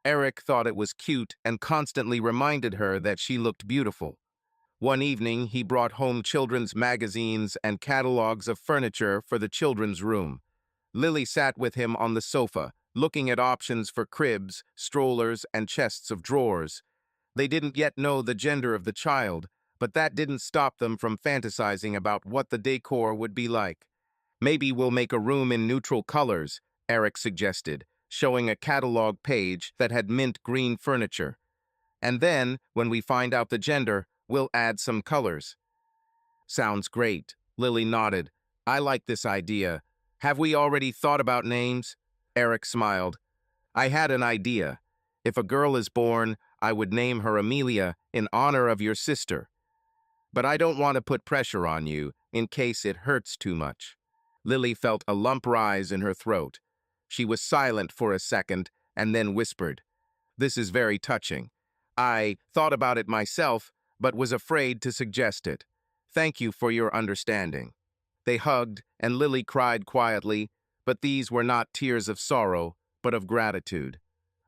Eric thought it was cute and constantly reminded her that she looked beautiful. One evening, he brought home children's magazines and catalogs of furniture for the children's room. Lily sat with him on the sofa, looking at options for cribs, strollers, and chests of drawers. They didn't yet know the gender of the child, but that didn't stop them from fantasizing about what the decor would be like. Maybe we'll make a room in neutral colors, Eric suggested, showing a catalog page that had mint green furniture. And then, when we find out the gender, we'll add some colors. Sounds great, Lily nodded. I like this idea. Have we already thought about names? Eric smiled. I had an idea. If a girl is born, I would name her Amelia in honor of your sister. But I don't want to put pressure on you in case it hurts too much. Lily felt a lump rise in her throat. She was silent for a second and then whispered, "This is very touching. I thought about it myself, but was afraid to suggest it. Thank you for your understanding." They hugged, and Lily cried quietly, but these were not tears of sorrow, but of gratitude.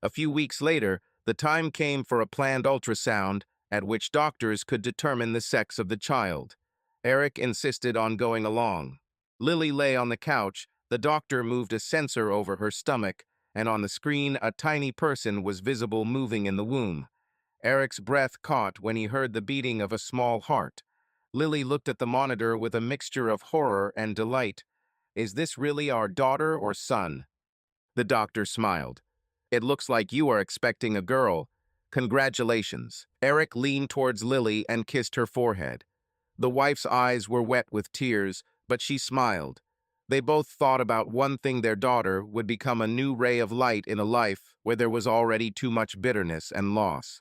A few weeks later, the time came for a planned ultrasound at which doctors could determine the sex of the child. Eric insisted on going along. Lily lay on the couch. The doctor moved a sensor over her stomach, and on the screen a tiny person was visible moving in the womb. Eric's breath caught when he heard the beating of a small heart. Lily looked at the monitor with a mixture of horror and delight. Is this really our daughter or son? The doctor smiled. It looks like you are expecting a girl. Congratulations. Eric leaned towards Lily and kissed her forehead. The wife's eyes were wet with tears, but she smiled. They both thought about one thing: their daughter would become a new ray of light in a life where there was already too much bitterness and loss.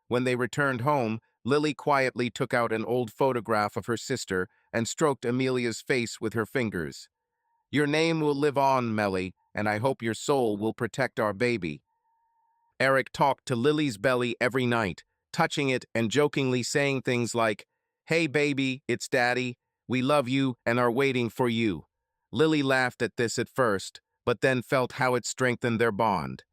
When they returned home, Lily quietly took out an old photograph of her sister and stroked Amelia's face with her fingers. Your name will live on, Melly, and I hope your soul will protect our baby. Eric talked to Lily's belly every night, touching it and jokingly saying things like, "Hey baby, it's Daddy. We love you and are waiting for you." Lily laughed at this at first, but then felt how it strengthened their bond.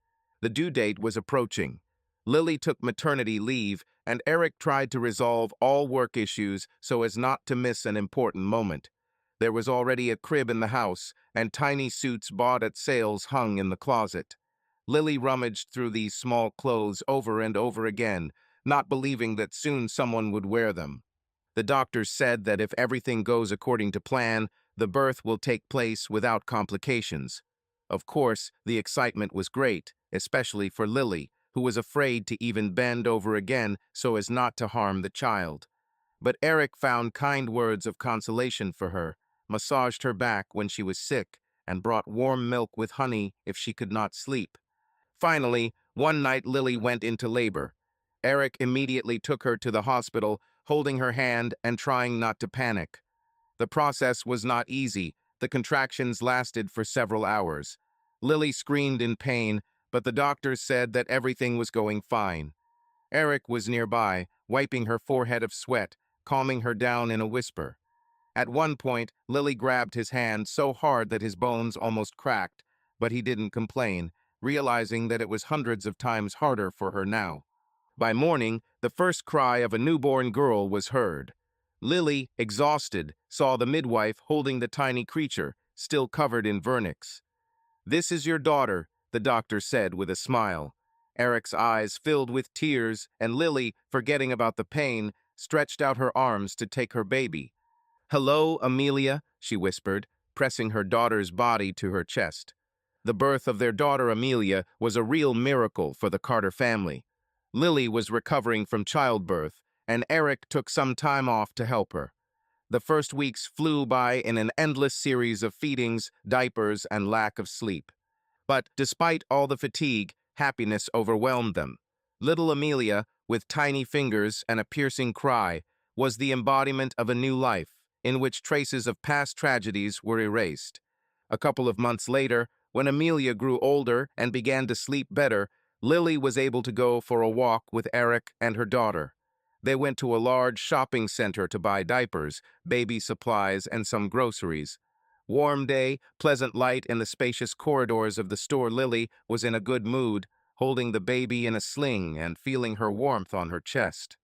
The due date was approaching. Lily took maternity leave, and Eric tried to resolve all work issues so as not to miss an important moment. There was already a crib in the house, and tiny suits bought at sales hung in the closet. Lily rummaged through these small clothes over and over again, not believing that soon someone would wear them. The doctors said that if everything goes according to plan, the birth will take place without complications. Of course, the excitement was great, especially for Lily, who was afraid to even bend over again so as not to harm the child. But Eric found kind words of consolation for her, massaged her back when she was sick, and brought warm milk with honey if she could not sleep. Finally, one night Lily went into labor. Eric immediately took her to the hospital, holding her hand and trying not to panic. The process was not easy. The contractions lasted for several hours. Lily screamed in pain, but the doctors said that everything was going fine. Eric was nearby, wiping her forehead of sweat, calming her down in a whisper. At one point, Lily grabbed his hand so hard that his bones almost cracked, but he didn't complain, realizing that it was hundreds of times harder for her now. By morning, the first cry of a newborn girl was heard. Lily, exhausted, saw the midwife holding the tiny creature, still covered in vernix. "This is your daughter," the doctor said with a smile. Eric's eyes filled with tears, and Lily, forgetting about the pain, stretched out her arms to take her baby. "Hello, Amelia," she whispered, pressing her daughter's body to her chest. The birth of their daughter Amelia was a real miracle for the Carter family. Lily was recovering from childbirth, and Eric took some time off to help her. The first weeks flew by in an endless series of feedings, diapers, and lack of sleep. But despite all the fatigue, happiness overwhelmed them. Little Amelia, with tiny fingers and a piercing cry, was the embodiment of a new life, in which traces of past tragedies were erased. A couple of months later, when Amelia grew older and began to sleep better, Lily was able to go for a walk with Eric and her daughter. They went to a large shopping center to buy diapers, baby supplies, and some groceries. Warm day, pleasant light in the spacious corridors of the store. Lily was in a good mood, holding the baby in a sling and feeling her warmth on her chest.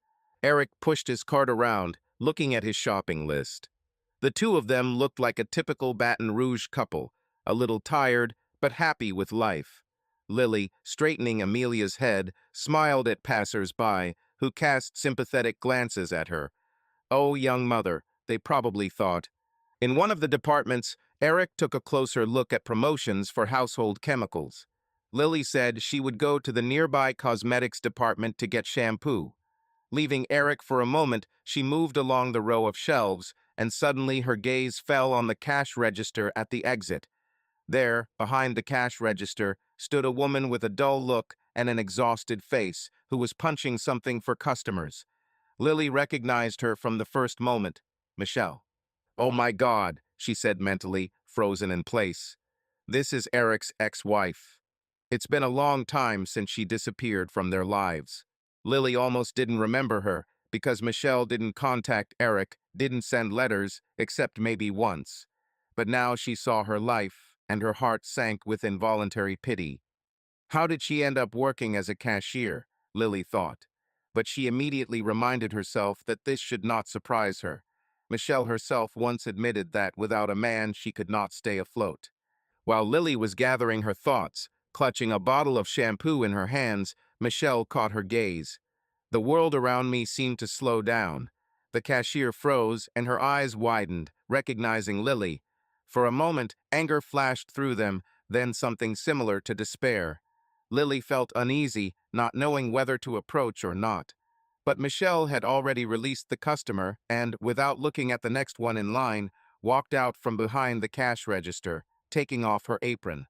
Eric pushed his cart around, looking at his shopping list. The two of them looked like a typical Baton Rouge couple, a little tired, but happy with life. Lily, straightening Amelia's head, smiled at passers-by, who cast sympathetic glances at her. "Oh, young mother," they probably thought. In one of the departments, Eric took a closer look at promotions for household chemicals. Lily said she would go to the nearby cosmetics department to get shampoo. Leaving Eric for a moment, she moved along the row of shelves, and suddenly her gaze fell on the cash register at the exit. There, behind the cash register, stood a woman with a dull look and an exhausted face, who was punching something for customers. Lily recognized her from the first moment. Michelle. "Oh my God," she said mentally, frozen in place. "This is Eric's ex-wife." It's been a long time since she disappeared from their lives. Lily almost didn't remember her, because Michelle didn't contact Eric, didn't send letters, except maybe once. But now she saw her life, and her heart sank with involuntary pity. How did she end up working as a cashier? Lily thought. But she immediately reminded herself that this should not surprise her. Michelle herself once admitted that without a man she could not stay afloat. While Lily was gathering her thoughts, clutching a bottle of shampoo in her hands, Michelle caught her gaze. The world around me seemed to slow down. The cashier froze, and her eyes widened, recognizing Lily. For a moment, anger flashed through them, then something similar to despair. Lily felt uneasy, not knowing whether to approach or not. But Michelle had already released the customer and, without looking at the next one in line, walked out from behind the cash register, taking off her apron.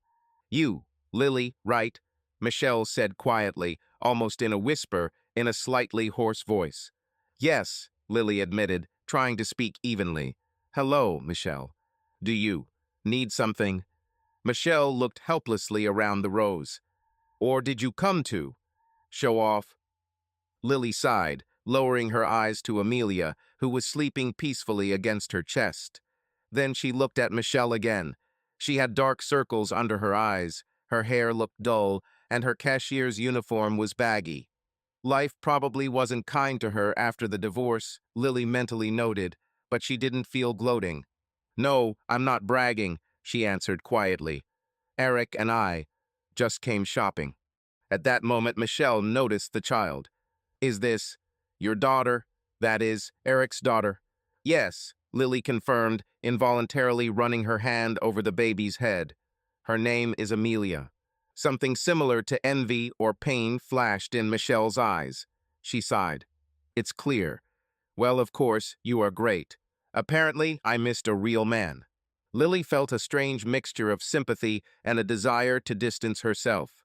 "You, Lily, right?" Michelle said quietly, almost in a whisper, in a slightly hoarse voice. "Yes," Lily admitted, trying to speak evenly. "Hello, Michelle. Do you need something?" Michelle looked helplessly around the rows. "Or did you come to show off?" Lily sighed, lowering her eyes to Amelia, who was sleeping peacefully against her chest. Then she looked at Michelle again. She had dark circles under her eyes, her hair looked dull, and her cashier's uniform was baggy. Life probably wasn't kind to her after the divorce, Lily mentally noted, but she didn't feel gloating. "No, I'm not bragging," she answered quietly. "Eric and I, just came shopping. At that moment, Michelle noticed the child. Is this your daughter? That is, Eric's daughter. Yes, Lily confirmed, involuntarily running her hand over the baby's head. Her name is Amelia. Something similar to envy or pain flashed in Michelle's eyes. She sighed. It's clear. Well, of course, you are great. Apparently, I missed a real man. Lily felt a strange mixture of sympathy and a desire to distance herself.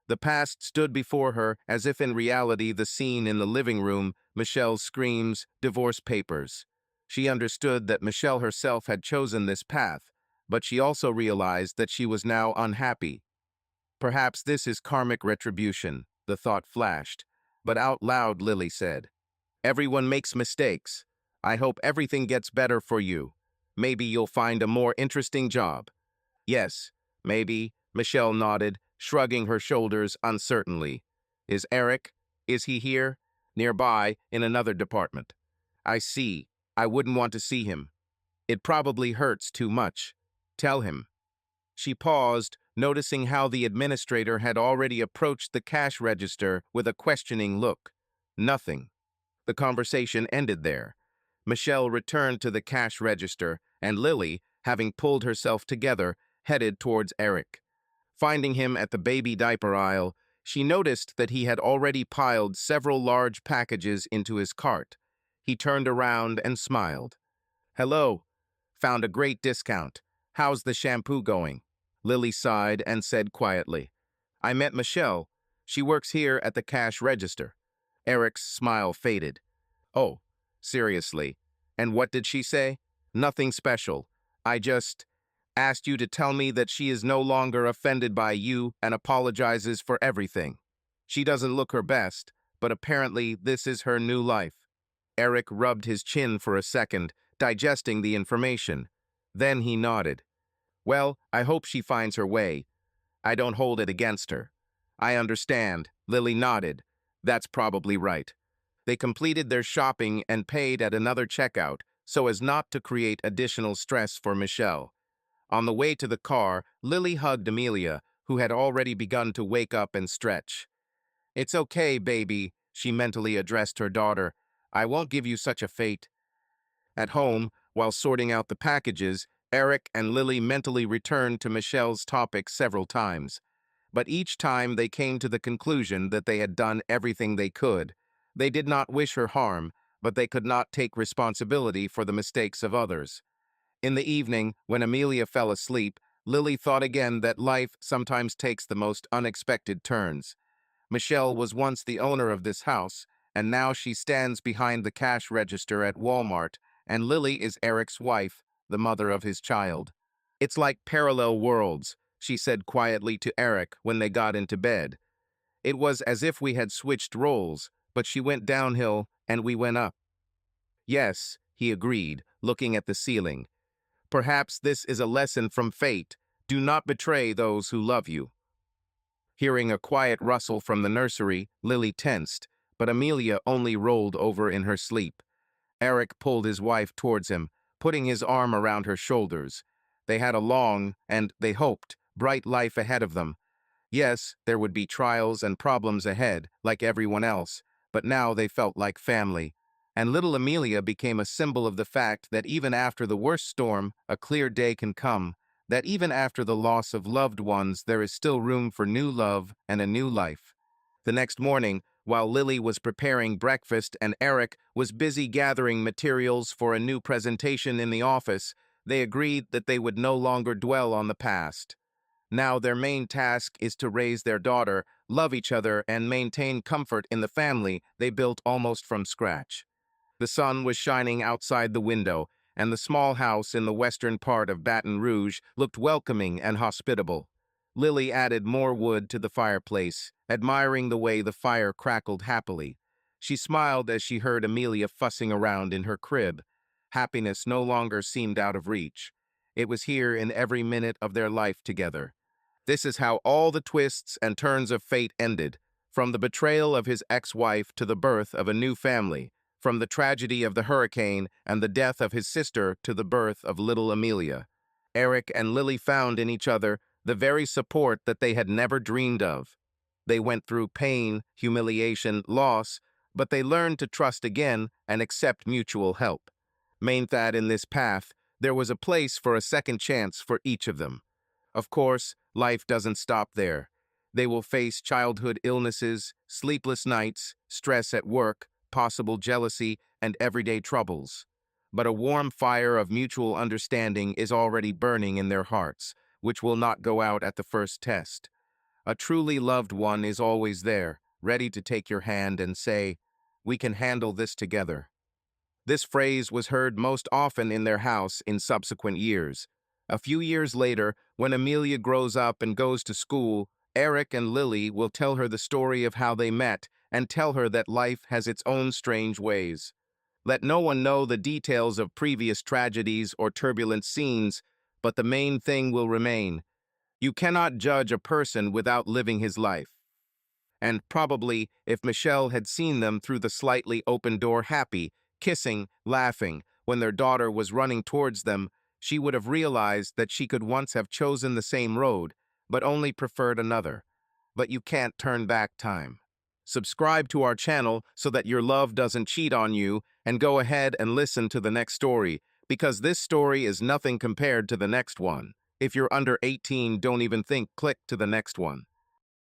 The past stood before her as if in reality the scene in the living room, Michelle's screams, divorce papers. She understood that Michelle herself had chosen this path, but she also realized that she was now unhappy. Perhaps this is karmic retribution, the thought flashed, but out loud Lily said, everyone makes mistakes. I hope everything gets better for you. Maybe you'll find a more interesting job. Yes, maybe, Michelle nodded, shrugging her shoulders uncertainly. Is Eric? Is he here? Nearby, in another department. I see. I wouldn't want to see him. It probably hurts too much. Tell him. She paused, noticing how the administrator had already approached the cash register with a questioning look. Nothing. The conversation ended there. Michelle returned to the cash register, and Lily, having pulled herself together, headed towards Eric. Finding him at the baby diaper aisle, she noticed that he had already piled several large packages into his cart. He turned around and smiled. Hello. Found a great discount. How's the shampoo going? Lily sighed and said quietly, I met Michelle. She works here at the cash register. Eric's smile faded. Oh, seriously. And what did she say? Nothing special. I just asked you to tell me that she is no longer offended by you and apologizes for everything. She doesn't look her best, but apparently this is her new life. Eric rubbed his chin for a second, digesting the information. Then he nodded. Well, I hope she finds her way. I don't hold it against her. I understand, Lily nodded. That's probably right. They completed their shopping and paid at another checkout so as not to create additional stress for Michelle. On the way to the car, Lily hugged Amelia, who had already begun to wake up and stretch. It's okay, baby, she mentally addressed her daughter. I won't give you such a fate. At home, while sorting out the packages, Eric and Lily mentally returned to Michelle's topic several times. But each time they came to the conclusion that they had done everything they could. They did not wish her harm, but they could not take responsibility for the mistakes of others. In the evening, when Amelia fell asleep, Lily thought again that life sometimes takes the most unexpected turns. Michelle was once the owner of this house, and now she stands behind the cash register at Walmart, and Lily is Eric's wife, the mother of his child. It's like parallel worlds, she said quietly to Eric when they got into bed. It was as if we had switched roles, but she went downhill and we went up. Yes, he agreed, looking at the ceiling. Perhaps this is a lesson from fate. Do not betray those who love you. Hearing a quiet rustle from the nursery, Lily tensed, but Amelia only rolled over in her sleep. Eric pulled his wife towards him, putting his arm around her shoulders. They had a long, and, they hoped, bright life ahead of them. Yes, there would be trials and problems ahead, like everyone else, but now they felt like family. And little Amelia became a symbol of the fact that even after the worst storm, a clear day can come, that even after the loss of loved ones, there is still room for new love and a new life. The next morning, while Lily was preparing breakfast and Eric was busy gathering materials for a new presentation in the office, they agreed that they would no longer dwell on the past. Now their main task is to raise their daughter, love each other, and maintain comfort in the family they built almost from scratch. The sun was shining outside the window, and the small house in the western part of Baton Rouge looked welcoming and hospitable. Lily added more wood to the fireplace, admiring the way the fire crackled happily. She smiled as she heard Amelia fussing around in her crib. Happiness no longer seemed out of reach. It was here in every minute of their life together. This is how all the twists and turns of fate ended, from the betrayal of his ex-wife to the birth of a new family, from the tragedy of the hurricane and the death of his sister to the birth of little Amelia. Eric and Lily found in each other the very support that they had never dreamed of. They went through pain, humiliation, loss, but they learned to trust again and accept mutual help. Meant that in this path, there was a place for a second chance for each of them. Of course, life doesn't stop there. They will face childhood illnesses, sleepless nights, stress at work, possible jealousy, and everyday troubles. But a warm fire of mutual understanding is already burning in their hearts, which will not go out at the first test. A truly loved one is always there, ready to take your hand and say, "We can handle this together." This phrase was heard most often in their house in subsequent years. A few years later, when Amelia grows up and goes to school, Eric and Lily will tell her the story of how they met and tell her that life has its own strange ways. Let no one know the details of previous tragedies or turbulent scenes, but the main thing will remain. You cannot judge a person without living his life. And probably, if Michelle had seen them through the slightly open door happy, kissing, laughing, when their daughter was running towards them, she would have realized that she could once have chosen the same road, but only preferred another. But you can't turn back time. Subscribe to our channel so that your love doesn't cheat on you, and go ahead and listen to the next story, because this story is nothing compared to the next one. If you're under 18, don't even think, click to the next one.